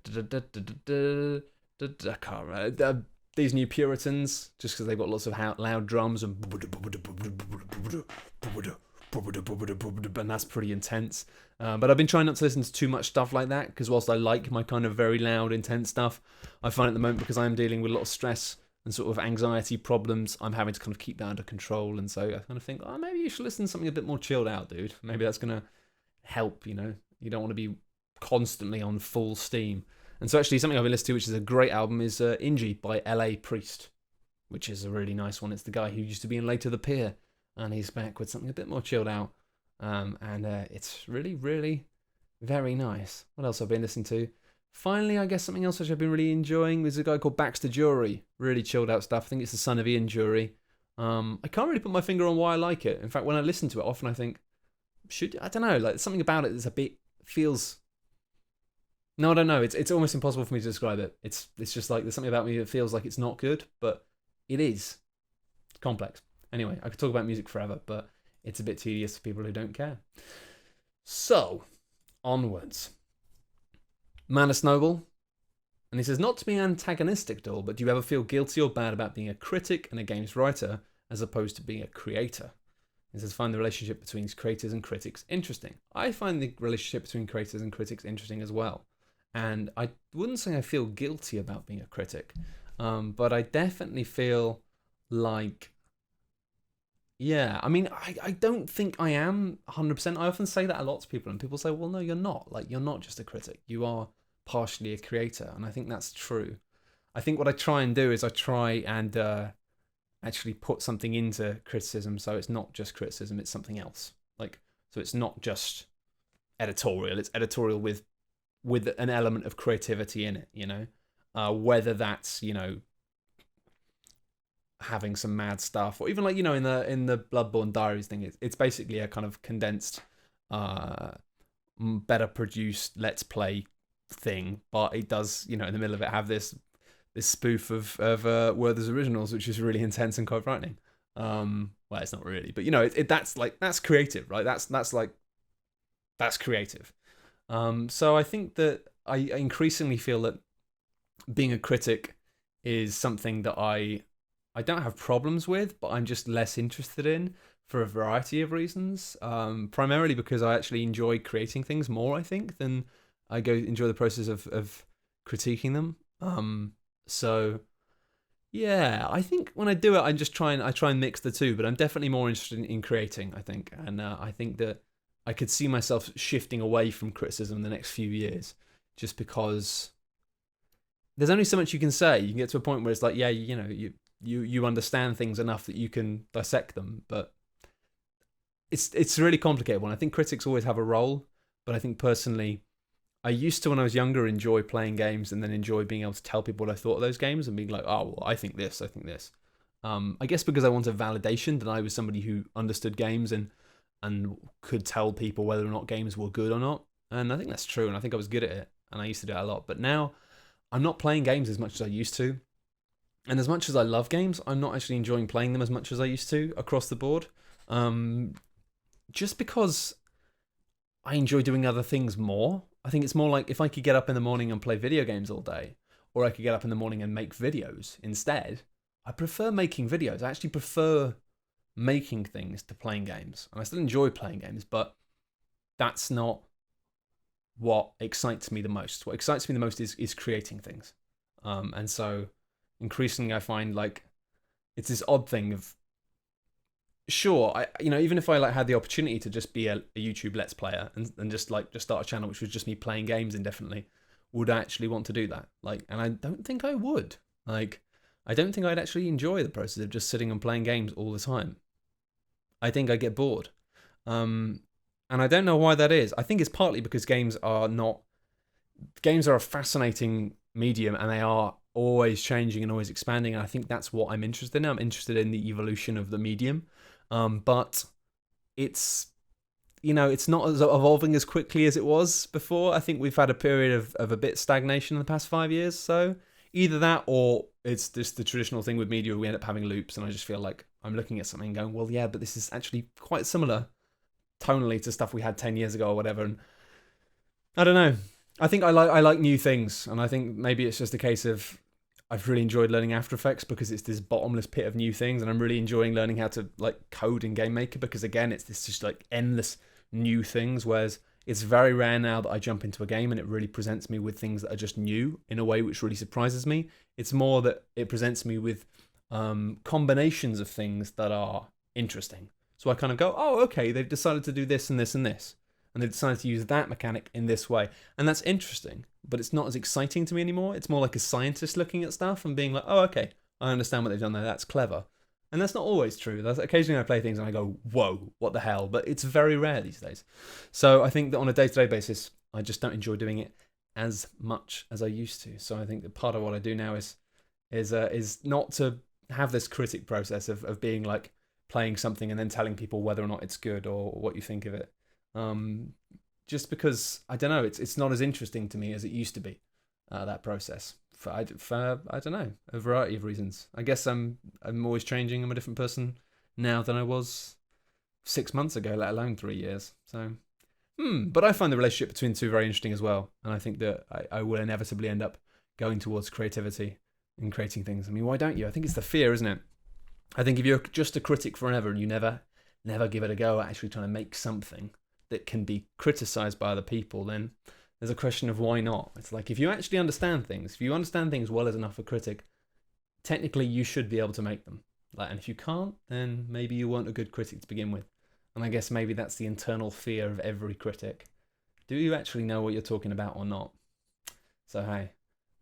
can't remember, these new Puritans, just because they've got lots of loud drums and that's pretty intense. But I've been trying not to listen to too much stuff like that, because whilst I like my kind of very loud, intense stuff, I find at the moment, because I am dealing with a lot of stress and sort of anxiety problems, I'm having to kind of keep that under control. And so I kind of think, oh, maybe you should listen to something a bit more chilled out, dude. Maybe that's going to help, you know. You don't want to be constantly on full steam. And so actually something I've been listening to, which is a great album, is Inji by LA Priest, which is a really nice one. It's the guy who used to be in Later the Pier, and he's back with something a bit more chilled out. And it's really, really very nice. What else have I been listening to? Finally, I guess something else which I've been really enjoying is a guy called Baxter Jury. Really chilled out stuff. I think it's the son of Ian Jury. I can't really put my finger on why I like it. In fact, when I listen to it, often I think, I don't know, like something about it is a bit feels. No, I don't know. It's almost impossible for me to describe it. It's just like there's something about me that feels like it's not good, but it is. It's complex. Anyway, I could talk about music forever, but it's a bit tedious for people who don't care. So, onwards. Manus Noble. And he says, not to be antagonistic at all, but do you ever feel guilty or bad about being a critic and a games writer as opposed to being a creator? He says, find the relationship between creators and critics interesting. I find the relationship between creators and critics interesting as well. And I wouldn't say I feel guilty about being a critic, but I definitely feel like, yeah, I mean, I don't think I am 100%. I often say that a lot to people, and people say, well, no, you're not. Like, you're not just a critic. You are partially a creator, and I think that's true. I think what I try and do is I try and actually put something into criticism, so it's not just criticism, it's something else. Like, so it's not just editorial, it's editorial with an element of creativity in it, you know? Whether that's, you know, having some mad stuff, or even like, you know, in the Bloodborne Diaries thing, it's basically a kind of condensed, better produced Let's Play thing, but it does, you know, in the middle of it have this spoof of Werther's Originals, which is really intense and quite frightening. Well, it's not really, but you know, that's creative, right? That's creative. So I think that I increasingly feel that being a critic is something that I don't have problems with, but I'm just less interested in for a variety of reasons. Primarily because I actually enjoy creating things more, I think, than I enjoy the process of critiquing them. So yeah, I think when I do it, I try and mix the two, but I'm definitely more interested in creating, I think. And I think that I could see myself shifting away from criticism in the next few years, just because there's only so much you can say. You can get to a point where it's like, yeah, you know, you understand things enough that you can dissect them, but it's a really complicated one. I think critics always have a role, but I think personally, I used to, when I was younger, enjoy playing games and then enjoy being able to tell people what I thought of those games and being like, oh, well, I think this. I guess because I wanted validation that I was somebody who understood games and could tell people whether or not games were good or not. And I think that's true, and I think I was good at it, and I used to do it a lot. But now, I'm not playing games as much as I used to. And as much as I love games, I'm not actually enjoying playing them as much as I used to across the board. Just because I enjoy doing other things more. I think it's more like if I could get up in the morning and play video games all day, or I could get up in the morning and make videos instead. I prefer making videos. I actually prefer making things to playing games. And I still enjoy playing games, but that's not what excites me the most. What excites me the most is creating things. And so increasingly I find like it's this odd thing of, sure, even if I like had the opportunity to just be a YouTube Let's Player and just start a channel which was just me playing games indefinitely, would I actually want to do that? Like, and I don't think I would. Like, I don't think I'd actually enjoy the process of just sitting and playing games all the time. I think I'd get bored. And I don't know why that is. I think it's partly because games are a fascinating medium, and they are always changing and always expanding. And I think that's what I'm interested in. I'm interested in the evolution of the medium. But it's not as evolving as quickly as it was before. I think we've had a period of a bit stagnation in the past 5 years. So either that, or it's just the traditional thing with media where we end up having loops, and I just feel like I'm looking at something and going, well, yeah, but this is actually quite similar tonally to stuff we had 10 years ago or whatever. And I don't know. I think I like new things, and I think maybe it's just a case of I've really enjoyed learning After Effects because it's this bottomless pit of new things, and I'm really enjoying learning how to like code in Game Maker because again, it's this just like endless new things. Whereas it's very rare now that I jump into a game and it really presents me with things that are just new in a way which really surprises me. It's more that it presents me with combinations of things that are interesting. So I kind of go, oh, okay, they've decided to do this and this and this, and they've decided to use that mechanic in this way, and that's interesting. But it's not as exciting to me anymore. It's more like a scientist looking at stuff and being like, oh, okay, I understand what they've done there. That's clever. And that's not always true. Occasionally I play things and I go, whoa, what the hell? But it's very rare these days. So I think that on a day-to-day basis, I just don't enjoy doing it as much as I used to. So I think that part of what I do now is not to have this critic process of being like playing something and then telling people whether or not it's good or what you think of it. Just because I don't know, it's not as interesting to me as it used to be. That process for I don't know, a variety of reasons. I guess I'm always changing. I'm a different person now than I was 6 months ago, let alone 3 years. So, but I find the relationship between the two very interesting as well, and I think that I will inevitably end up going towards creativity and creating things. I mean, why don't you? I think it's the fear, isn't it? I think if you're just a critic forever and you never give it a go at actually trying to make something that can be criticized by other people, then there's a question of why not. It's like, if you actually understand things, if you understand things well as enough a critic, technically you should be able to make them. Like, and if you can't, then maybe you weren't a good critic to begin with. And I guess maybe that's the internal fear of every critic. Do you actually know what you're talking about or not? So hey,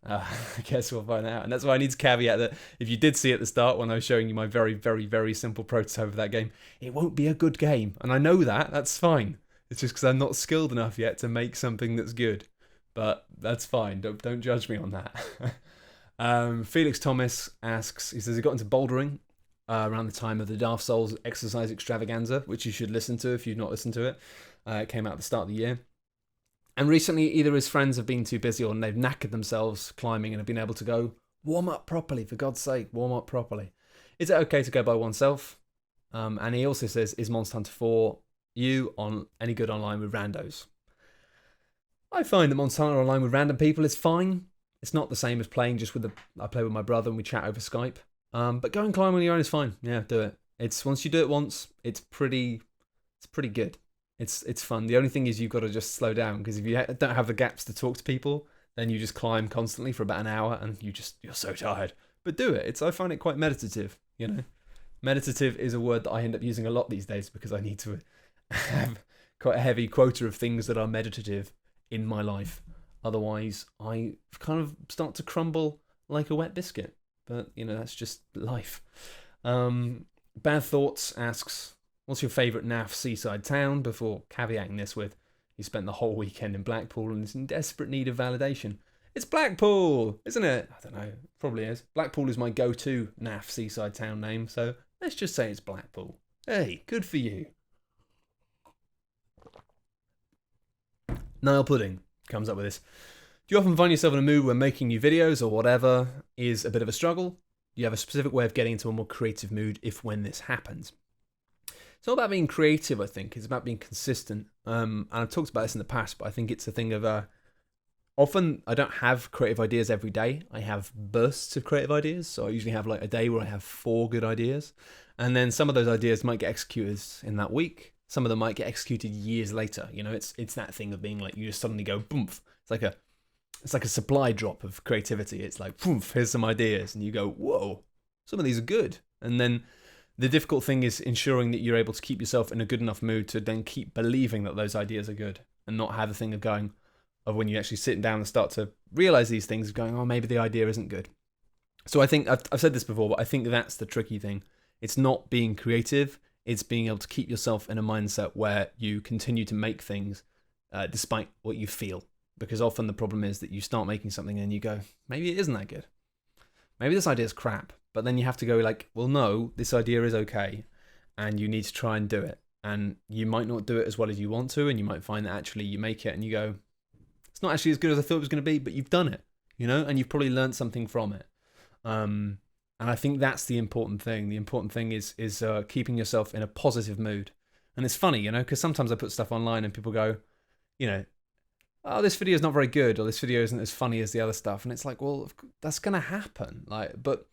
I guess we'll find out. And that's why I need to caveat that if you did see at the start when I was showing you my very, very, very simple prototype of that game, it won't be a good game. And I know that, that's fine. It's just because I'm not skilled enough yet to make something that's good. But that's fine, don't judge me on that. Felix Thomas asks, he says he got into bouldering around the time of the Dark Souls exercise extravaganza, which you should listen to if you've not listened to it. It came out at the start of the year. And recently, either his friends have been too busy or they've knackered themselves climbing and have been able to go, warm up properly, for God's sake, warm up properly. Is it okay to go by oneself? And he also says, is Monster Hunter 4 you on any good online with randos? I find that Monster Hunter online with random people is fine. It's not the same as playing just with I play with my brother and we chat over Skype. But go and climb on your own is fine. Yeah, do it. It's once you do it once, it's pretty good. It's fun. The only thing is you've got to just slow down, because if you don't have the gaps to talk to people, then you just climb constantly for about an hour and you're so tired. But do it. I find it quite meditative, you know. Meditative is a word that I end up using a lot these days because I need to have quite a heavy quota of things that are meditative in my life. Otherwise, I kind of start to crumble like a wet biscuit. But, you know, that's just life. Bad Thoughts asks, what's your favourite NAF seaside town? Before caveating this with, he spent the whole weekend in Blackpool and is in desperate need of validation. It's Blackpool, isn't it? I don't know, probably is. Blackpool is my go-to NAF seaside town name, so let's just say it's Blackpool. Hey, good for you. Niall Pudding comes up with this. Do you often find yourself in a mood where making new videos or whatever is a bit of a struggle? Do you have a specific way of getting into a more creative mood if when this happens? It's not about being creative, I think. It's about being consistent. And I've talked about this in the past, but I think it's a thing of often I don't have creative ideas every day. I have bursts of creative ideas. So I usually have like a day where I have 4 good ideas. And then some of those ideas might get executed in that week. Some of them might get executed years later. You know, it's that thing of being like, you just suddenly go, boom. It's like a supply drop of creativity. It's like, poof, here's some ideas. And you go, whoa, some of these are good. And then the difficult thing is ensuring that you're able to keep yourself in a good enough mood to then keep believing that those ideas are good and not have the thing of when you actually sit down and start to realize these things, going, oh, maybe the idea isn't good. So I think, I've said this before, but I think that's the tricky thing. It's not being creative. It's being able to keep yourself in a mindset where you continue to make things despite what you feel. Because often the problem is that you start making something and you go, maybe it isn't that good. Maybe this idea is crap. But then you have to go like, well, no, this idea is okay. And you need to try and do it. And you might not do it as well as you want to. And you might find that actually you make it and you go, it's not actually as good as I thought it was going to be, but you've done it, you know, and you've probably learned something from it. And I think that's the important thing. The important thing is keeping yourself in a positive mood. And it's funny, you know, because sometimes I put stuff online and people go, you know, oh, this video is not very good, or this video isn't as funny as the other stuff. And it's like, well, that's going to happen. Like, but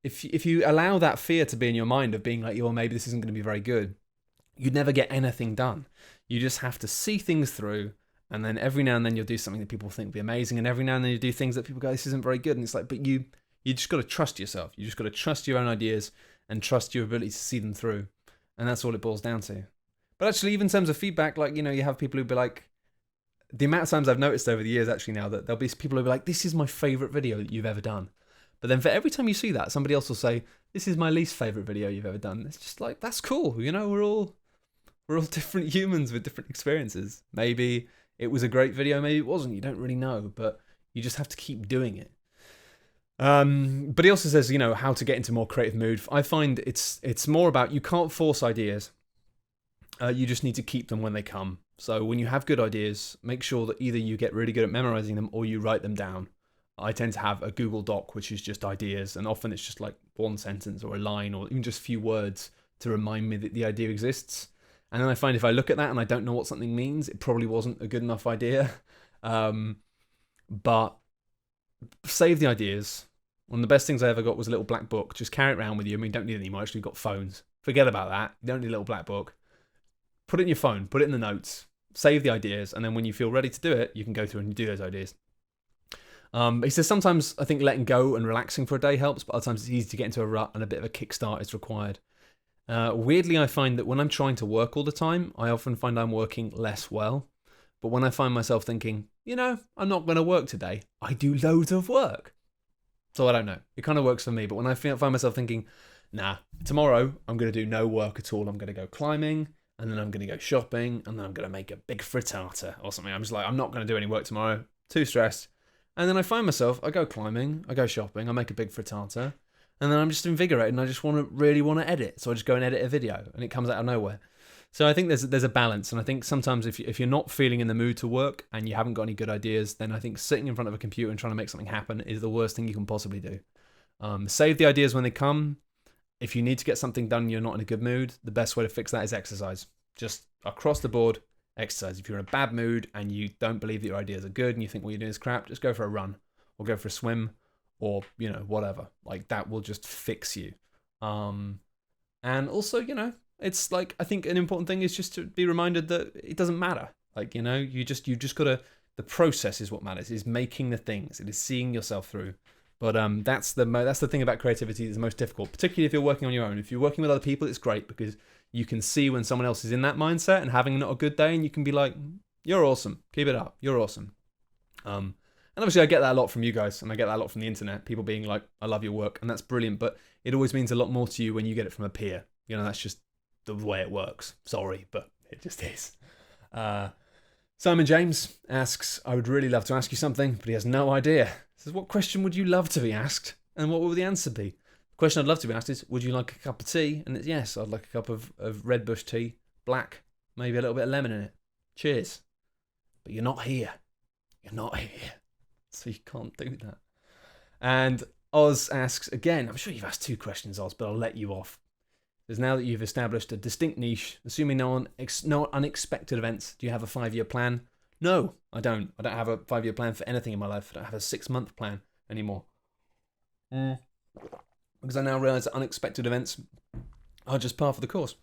if you allow that fear to be in your mind of being like, well, maybe this isn't going to be very good, you'd never get anything done. You just have to see things through. And then every now and then you'll do something that people think will be amazing. And every now and then you do things that people go, this isn't very good. And it's like, but you just got to trust yourself. You just got to trust your own ideas and trust your ability to see them through. And that's all it boils down to. But actually, even in terms of feedback, like, you know, you have people who'll be like, the amount of times I've noticed over the years actually now that there'll be people who'll be like, this is my favorite video that you've ever done. But then for every time you see that, somebody else will say, this is my least favorite video you've ever done. It's just like, that's cool. You know, we're all different humans with different experiences. Maybe it was a great video, maybe it wasn't. You don't really know, but you just have to keep doing it. But he also says, how to get into more creative mood. I find it's more about, you can't force ideas. You just need to keep them when they come. So when you have good ideas, make sure that either you get really good at memorizing them or you write them down. I tend to have a Google Doc, which is just ideas, and often it's just like one sentence or a line or even just a few words to remind me that the idea exists. And then I find if I look at that and I don't know what something means, it probably wasn't a good enough idea. But save the ideas. One of the best things I ever got was a little black book. Just carry it around with you. I mean, you don't need it anymore. Actually, you've got phones. Forget about that. You don't need a little black book. Put it in your phone. Put it in the notes. Save the ideas. And then when you feel ready to do it, you can go through and do those ideas. He says sometimes I think letting go and relaxing for a day helps, but other times it's easy to get into a rut and a bit of a kickstart is required. Weirdly, I find that when I'm trying to work all the time, I often find I'm working less well. But when I find myself thinking, I'm not going to work today, I do loads of work. So I don't know. It kind of works for me. But when I find myself thinking, nah, tomorrow I'm going to do no work at all. I'm going to go climbing, and then I'm going to go shopping, and then I'm going to make a big frittata or something. I'm just like, I'm not going to do any work tomorrow. Too stressed. And then I find myself, I go climbing, I go shopping, I make a big frittata, and then I'm just invigorated and I just really want to edit. So I just go and edit a video, and it comes out of nowhere. So I think there's a balance, and I think sometimes if you're not feeling in the mood to work and you haven't got any good ideas, then I think sitting in front of a computer and trying to make something happen is the worst thing you can possibly do. Save the ideas when they come. If you need to get something done and you're not in a good mood, the best way to fix that is exercise. Just across the board, exercise. If you're in a bad mood and you don't believe that your ideas are good and you think what you're doing is crap, just go for a run or go for a swim or, whatever. Like, that will just fix you. And also, it's like, I think an important thing is just to be reminded that it doesn't matter. Like, you just gotta, the process is what matters, is making the things. It is seeing yourself through. But that's the thing about creativity that's the most difficult, particularly if you're working on your own. If you're working with other people, it's great because you can see when someone else is in that mindset and having not a good day, and you can be like, you're awesome. Keep it up. You're awesome. And obviously I get that a lot from you guys, and I get that a lot from the internet. People being like, I love your work, and that's brilliant, but it always means a lot more to you when you get it from a peer. That's just the way it works. Sorry, but it just is. Simon James asks, I would really love to ask you something, but he has no idea. He says, what question would you love to be asked? And what will the answer be? The question I'd love to be asked is, would you like a cup of tea? And it's yes, I'd like a cup of Red Bush tea, black, maybe a little bit of lemon in it. Cheers. But you're not here. You're not here. So you can't do that. And Oz asks, again, I'm sure you've asked 2 questions, Oz, but I'll let you off. Because now that you've established a distinct niche, assuming no unexpected events, do you have a 5-year plan? No, I don't. I don't have a 5-year plan for anything in my life. I don't have a 6-month plan anymore. Because I now realise that unexpected events are just part of the course.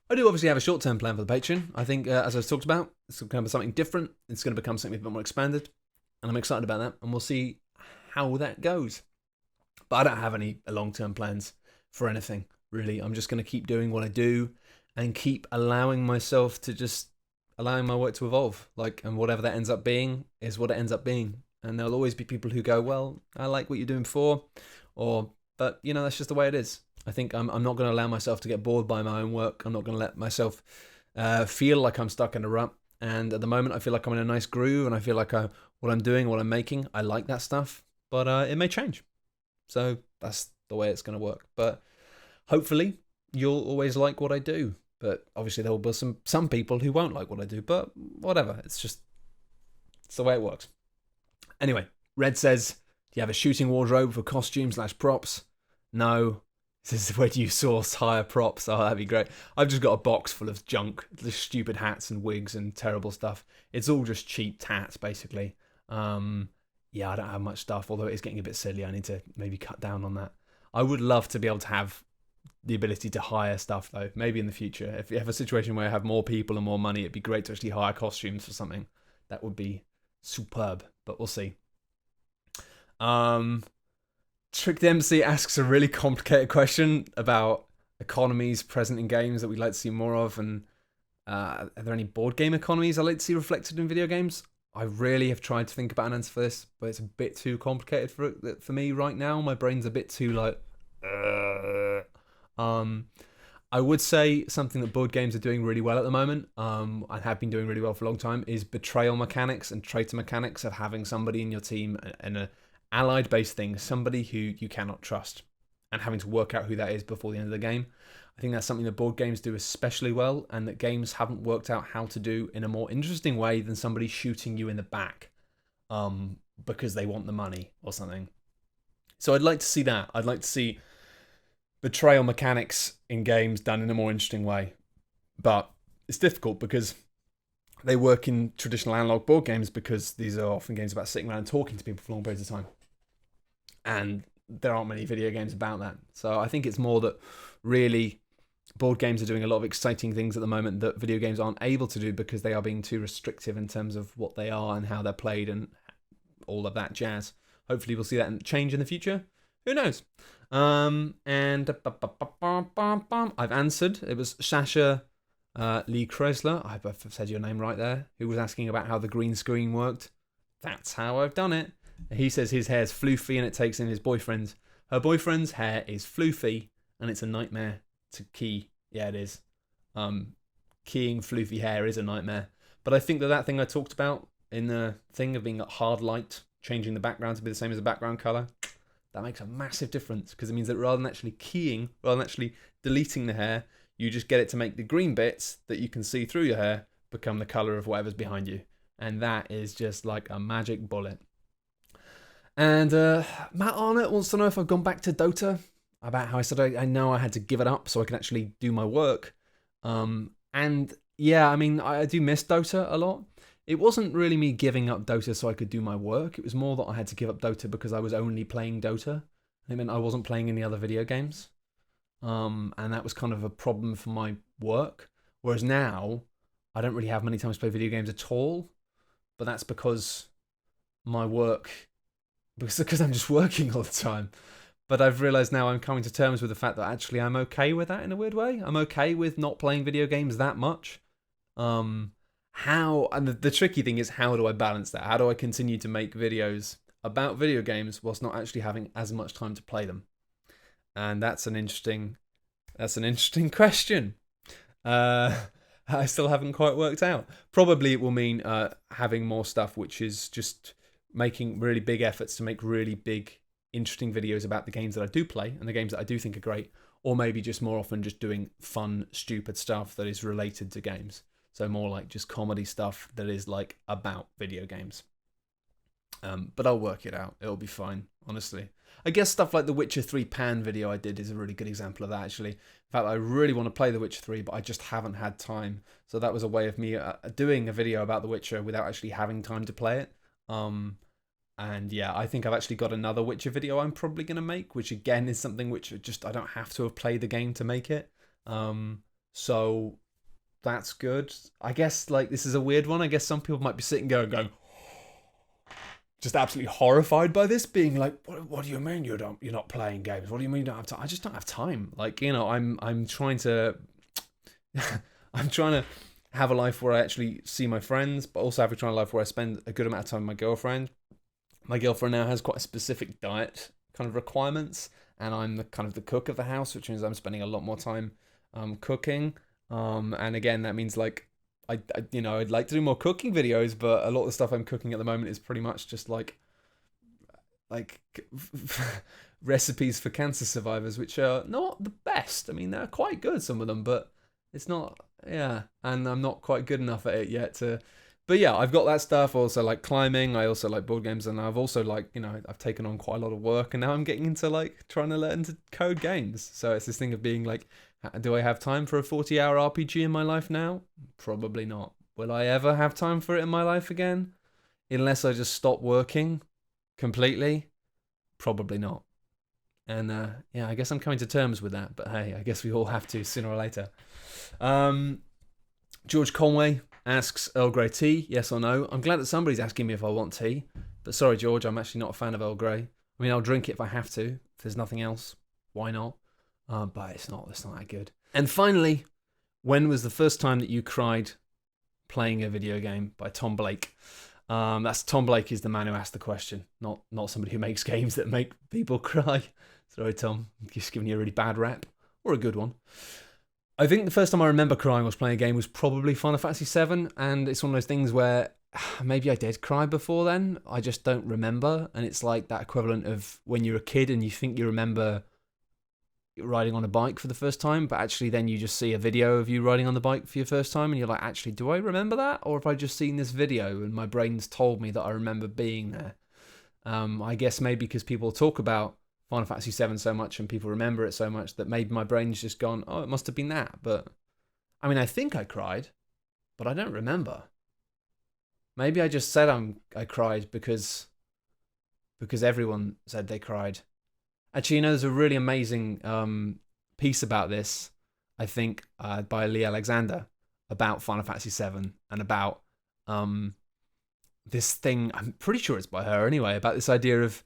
I do obviously have a short-term plan for the Patreon. I think, as I've talked about, it's going to be something different. It's going to become something a bit more expanded. And I'm excited about that. And we'll see how that goes. But I don't have any long-term plans for anything, really. I'm just going to keep doing what I do and keep allowing myself to just, allowing my work to evolve. And whatever that ends up being is what it ends up being. And there'll always be people who go, well, I like what you're doing before. But, that's just the way it is. I think I'm not going to allow myself to get bored by my own work. I'm not going to let myself feel like I'm stuck in a rut. And at the moment, I feel like I'm in a nice groove, and I feel like what I'm doing, what I'm making, I like that stuff. But it may change. So that's the way it's going to work. But hopefully, you'll always like what I do. But obviously, there will be some people who won't like what I do. But whatever. It's the way it works. Anyway, Red says, do you have a shooting wardrobe for costume/props? No. This is where do you source higher props? Oh, that'd be great. I've just got a box full of junk, the stupid hats and wigs and terrible stuff. It's all just cheap tats, basically. Yeah, I don't have much stuff, although it is getting a bit silly. I need to maybe cut down on that. I would love to be able to have the ability to hire stuff, though. Maybe in the future. If you have a situation where I have more people and more money, it'd be great to actually hire costumes for something. That would be superb, but we'll see. Trick Dempsey asks a really complicated question about economies present in games that we'd like to see more of, and are there any board game economies I'd like to see reflected in video games? I really have tried to think about an answer for this, but it's a bit too complicated for me right now. My brain's a bit too I would say something that board games are doing really well at the moment, and have been doing really well for a long time, is betrayal mechanics and traitor mechanics of having somebody in your team and a allied-based thing, somebody who you cannot trust, and having to work out who that is before the end of the game. I think that's something that board games do especially well, and that games haven't worked out how to do in a more interesting way than somebody shooting you in the back because they want the money or something. So I'd like to see that. I'd like to see betrayal mechanics in games done in a more interesting way. But it's difficult because they work in traditional analog board games, because these are often games about sitting around and talking to people for long periods of time. And there aren't many video games about that. So I think it's more that really board games are doing a lot of exciting things at the moment that video games aren't able to do because they are being too restrictive in terms of what they are and how they're played and all of that jazz. Hopefully we'll see that change in the future. Who knows? And I've answered. It was Sasha Lee Kreisler, I hope I've said your name right there, who was asking about how the green screen worked. That's how I've done it. He says his hair's floofy and it takes in his boyfriend's. Her boyfriend's hair is floofy and it's a nightmare to key. Yeah, it is. Keying floofy hair is a nightmare. But I think that thing I talked about in the thing of being a hard light, changing the background to be the same as the background color, that makes a massive difference, because it means that rather than actually keying, rather than actually deleting the hair, you just get it to make the green bits that you can see through your hair become the color of whatever's behind you. And that is just like a magic bullet. And Matt Arnott wants to know if I've gone back to Dota, about how I said I know I had to give it up so I can actually do my work. And yeah, I mean, I do miss Dota a lot. It wasn't really me giving up Dota so I could do my work. It was more that I had to give up Dota because I was only playing Dota. I mean, I wasn't playing any other video games. And that was kind of a problem for my work. Whereas now, I don't really have many times to play video games at all. But that's because my work, because I'm just working all the time. But I've realised now I'm coming to terms with the fact that actually I'm okay with that in a weird way. I'm okay with not playing video games that much. And the tricky thing is, how do I balance that? How do I continue to make videos about video games whilst not actually having as much time to play them? And that's an interesting question. I still haven't quite worked out. Probably it will mean having more stuff, which is just making really big efforts to make really big, interesting videos about the games that I do play and the games that I do think are great, or maybe just more often just doing fun, stupid stuff that is related to games. So more like just comedy stuff that is like about video games. But I'll work it out. It'll be fine, honestly. I guess stuff like the Witcher 3 Pan video I did is a really good example of that, actually. In fact, I really want to play The Witcher 3, but I just haven't had time. So that was a way of me doing a video about The Witcher without actually having time to play it. And yeah, I think I've actually got another Witcher video I'm probably going to make, which again is something which I don't have to have played the game to make it. So that's good. I guess like this is a weird one. I guess some people might be sitting there going just absolutely horrified by this, being like, what do you mean you're not playing games? What do you mean you don't have time? I just don't have time. Like, you know, I'm trying to I'm trying to have a life where I actually see my friends, but also have a life where I spend a good amount of time with my girlfriend. My girlfriend now has quite a specific diet kind of requirements, and I'm the kind of the cook of the house, which means I'm spending a lot more time cooking. And again, that means like I'd like to do more cooking videos, but a lot of the stuff I'm cooking at the moment is pretty much just like recipes for cancer survivors, which are not the best. I mean, they're quite good, some of them, but it's not, yeah. And I'm not quite good enough at it yet to, but yeah, I've got that stuff. I also like climbing. I also like board games, and I've also I've taken on quite a lot of work, and now I'm getting into like trying to learn to code games. So it's this thing of being like, do I have time for a 40-hour RPG in my life now? Probably not. Will I ever have time for it in my life again? Unless I just stop working completely? Probably not. And yeah, I guess I'm coming to terms with that. But hey, I guess we all have to sooner or later. George Conway asks, Earl Grey tea, yes or no? I'm glad that somebody's asking me if I want tea. But sorry, George, I'm actually not a fan of Earl Grey. I mean, I'll drink it if I have to. If there's nothing else, why not? But it's not that good. And finally, when was the first time that you cried playing a video game? By Tom Blake. That's Tom Blake is the man who asked the question, not somebody who makes games that make people cry. Sorry, Tom, just giving you a really bad rap, or a good one. I think the first time I remember crying was playing a game was probably Final Fantasy VII, and it's one of those things where maybe I did cry before then. I just don't remember, and it's like that equivalent of when you're a kid and you think you remember riding on a bike for the first time, but actually then you just see a video of you riding on the bike for your first time, and you're like, actually, do I remember that, or have I just seen this video and my brain's told me that I remember being there? I guess maybe because people talk about Final Fantasy VII so much and people remember it so much that maybe my brain's just gone, oh, it must have been that. But I mean, I think I cried, but I don't remember. Maybe I just said I cried because everyone said they cried. Actually, you know, there's a really amazing piece about this, I think, by Lee Alexander about Final Fantasy VII and about this thing. I'm pretty sure it's by her anyway. About this idea of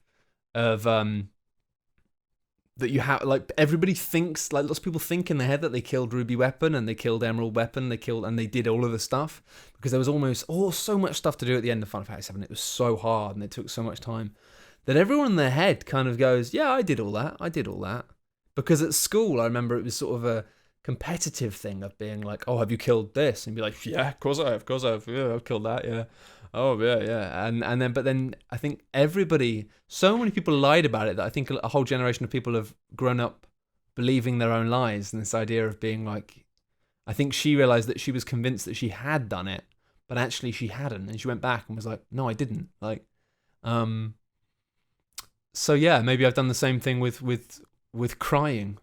that you have, like, everybody thinks, like, lots of people think in their head that they killed Ruby Weapon and they killed Emerald Weapon, and they did all of the stuff because there was almost so much stuff to do at the end of Final Fantasy VII. It was so hard and it took so much time that everyone in their head kind of goes, yeah, I did all that. Because at school, I remember it was sort of a competitive thing of being like, oh, have you killed this? And be like, yeah, of course I have. Yeah, I've killed that, yeah. Oh, yeah. But then I think so many people lied about it that I think a whole generation of people have grown up believing their own lies. And this idea of being like, I think she realized that she was convinced that she had done it, but actually she hadn't. And she went back and was like, no, I didn't. Like, so yeah, maybe I've done the same thing with crying.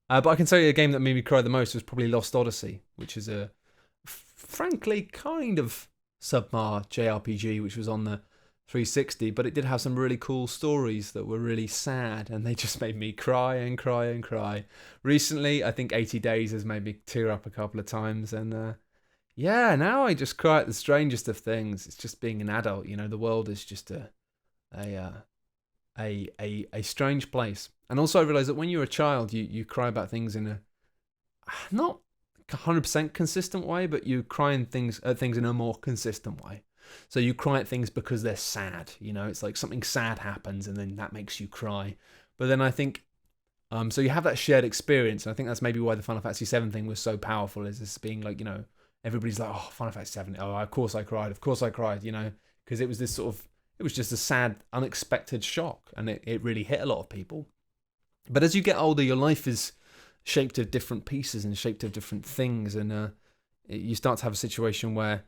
But I can tell you a game that made me cry the most was probably Lost Odyssey, which is a frankly kind of subpar JRPG, which was on the 360, but it did have some really cool stories that were really sad, and they just made me cry and cry and cry. Recently, I think 80 Days has made me tear up a couple of times, and yeah, now I just cry at the strangest of things. It's just being an adult, you know. The world is just a strange place. And also I realised that when you're a child, you cry about things in a not 100% consistent way, but you cry at things in a more consistent way. So you cry at things because they're sad, you know. It's like something sad happens and then that makes you cry. But then I think so you have that shared experience, and I think that's maybe why the Final Fantasy VII thing was so powerful, is this being like, you know, everybody's like, oh, Final Fantasy VII, oh, of course I cried, you know, because it was this sort of, it was just a sad, unexpected shock, and it really hit a lot of people. But as you get older, your life is shaped of different pieces and shaped of different things, and you start to have a situation where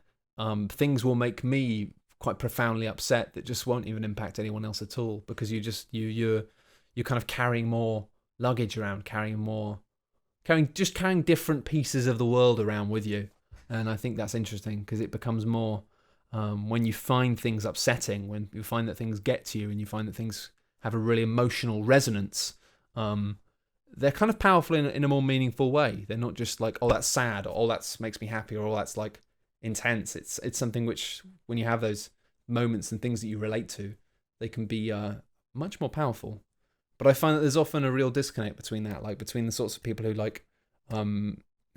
things will make me quite profoundly upset that just won't even impact anyone else at all, because you're kind of carrying more luggage around, carrying different pieces of the world around with you. And I think that's interesting, because it becomes more when you find things upsetting, when you find that things get to you, and you find that things have a really emotional resonance, they're kind of powerful in a more meaningful way. They're not just like, oh, that's sad, or oh, that makes me happy, or oh, that's like intense. It's something which, when you have those moments and things that you relate to, they can be much more powerful. But I find that there's often a real disconnect between that, like between the sorts of people who like who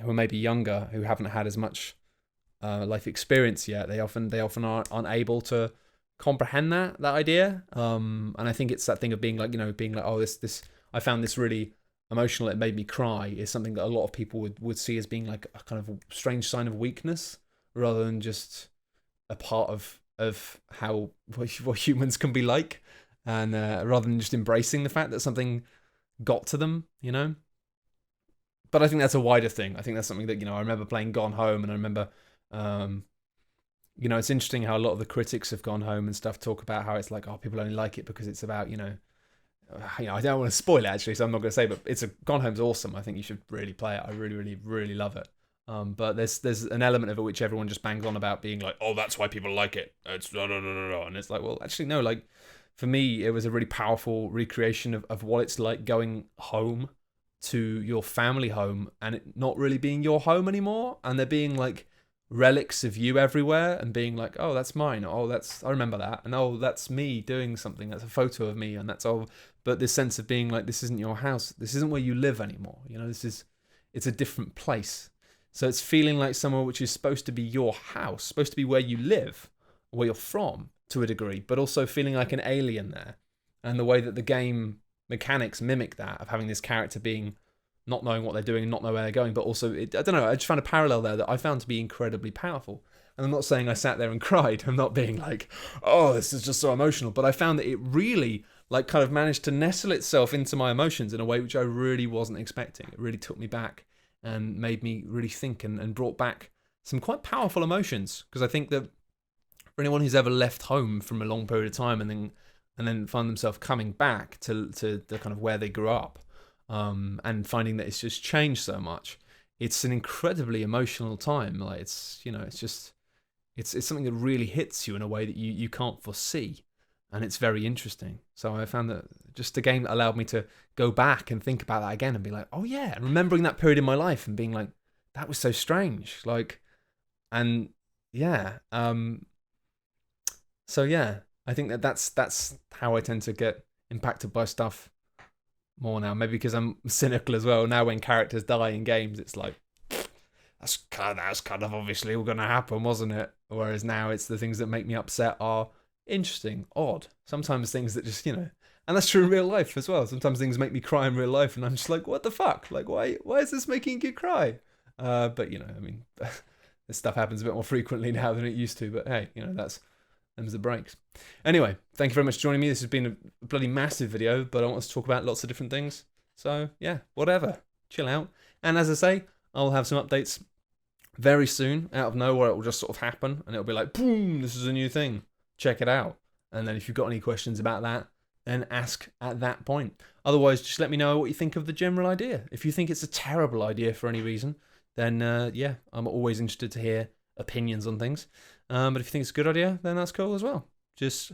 are maybe younger, who haven't had as much life experience yet. They often aren't able to comprehend that idea. And I think it's that thing of being like, you know, oh, this I found this really emotional, it made me cry, is something that a lot of people would see as being like a kind of strange sign of weakness, rather than just a part of how what humans can be like, and rather than just embracing the fact that something got to them, you know. But I think that's a wider thing. I think that's something that, you know, I remember playing Gone Home, and I remember you know, it's interesting how a lot of the critics of Gone Home and stuff talk about how it's like, oh, people only like it because it's about, you know, I don't want to spoil it actually, so I'm not going to say, but Gone Home's awesome. I think you should really play it. I really, really, really love it. But there's an element of it which everyone just bangs on about being like, oh, that's why people like it. It's no, and it's like, well, actually no. Like, for me, it was a really powerful recreation of what it's like going home to your family home and it not really being your home anymore, and there being like relics of you everywhere, and being like, oh, that's mine, oh, I remember that, and oh, that's me doing something, that's a photo of me, and that's all. But this sense of being like, this isn't your house, this isn't where you live anymore, you know, it's a different place. So it's feeling like somewhere which is supposed to be your house, supposed to be where you live, where you're from to a degree, but also feeling like an alien there. And the way that the game mechanics mimic that, of having this character being not knowing what they're doing and not know where they're going, but also, I don't know, I just found a parallel there that I found to be incredibly powerful. And I'm not saying I sat there and cried. I'm not being like, oh, this is just so emotional. But I found that it really, like, kind of managed to nestle itself into my emotions in a way which I really wasn't expecting. It really took me back and made me really think and brought back some quite powerful emotions. Because I think that for anyone who's ever left home from a long period of time and then find themselves coming back to the kind of where they grew up, and finding that it's just changed so much, it's an incredibly emotional time. Like, it's, you know, it's something that really hits you in a way that you can't foresee, and it's very interesting. So I found that just a game that allowed me to go back and think about that again and be like, oh yeah, and remembering that period in my life and being like, that was so strange, like, and yeah, so yeah, I think that's how I tend to get impacted by stuff more now. Maybe because I'm cynical as well. Now when characters die in games, it's like, that's kind of obviously all going to happen, wasn't it? Whereas now it's the things that make me upset are interesting, odd. Sometimes things that just, you know, and that's true in real life as well. Sometimes things make me cry in real life and I'm just like, what the fuck? Like, why is this making you cry? But, you know, I mean, this stuff happens a bit more frequently now than it used to. But hey, you know, them's the breaks. Anyway, thank you very much for joining me. This has been a bloody massive video, but I want us to talk about lots of different things. So yeah, whatever. Chill out. And as I say, I'll have some updates very soon. Out of nowhere, it will just sort of happen, and it'll be like, boom, this is a new thing. Check it out. And then if you've got any questions about that, then ask at that point. Otherwise, just let me know what you think of the general idea. If you think it's a terrible idea for any reason, then yeah, I'm always interested to hear opinions on things. But if you think it's a good idea, then that's cool as well. Just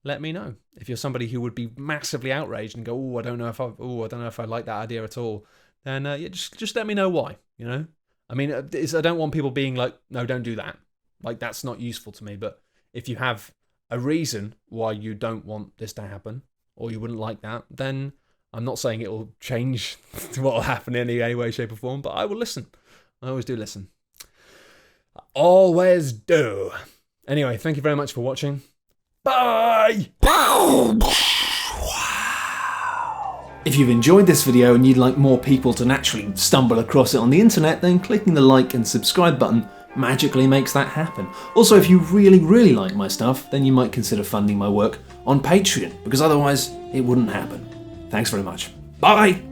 let me know. If you're somebody who would be massively outraged and go, oh, I don't know if I like that idea at all, then yeah, just let me know why. You know, I mean, I don't want people being like, no, don't do that. Like, that's not useful to me. But if you have a reason why you don't want this to happen, or you wouldn't like that, then I'm not saying it will change what will happen in any way, shape, or form. But I will listen. I always do listen. Always do. Anyway, thank you very much for watching. Bye! If you've enjoyed this video and you'd like more people to naturally stumble across it on the internet, then clicking the like and subscribe button magically makes that happen. Also, if you really, really like my stuff, then you might consider funding my work on Patreon, because otherwise it wouldn't happen. Thanks very much. Bye!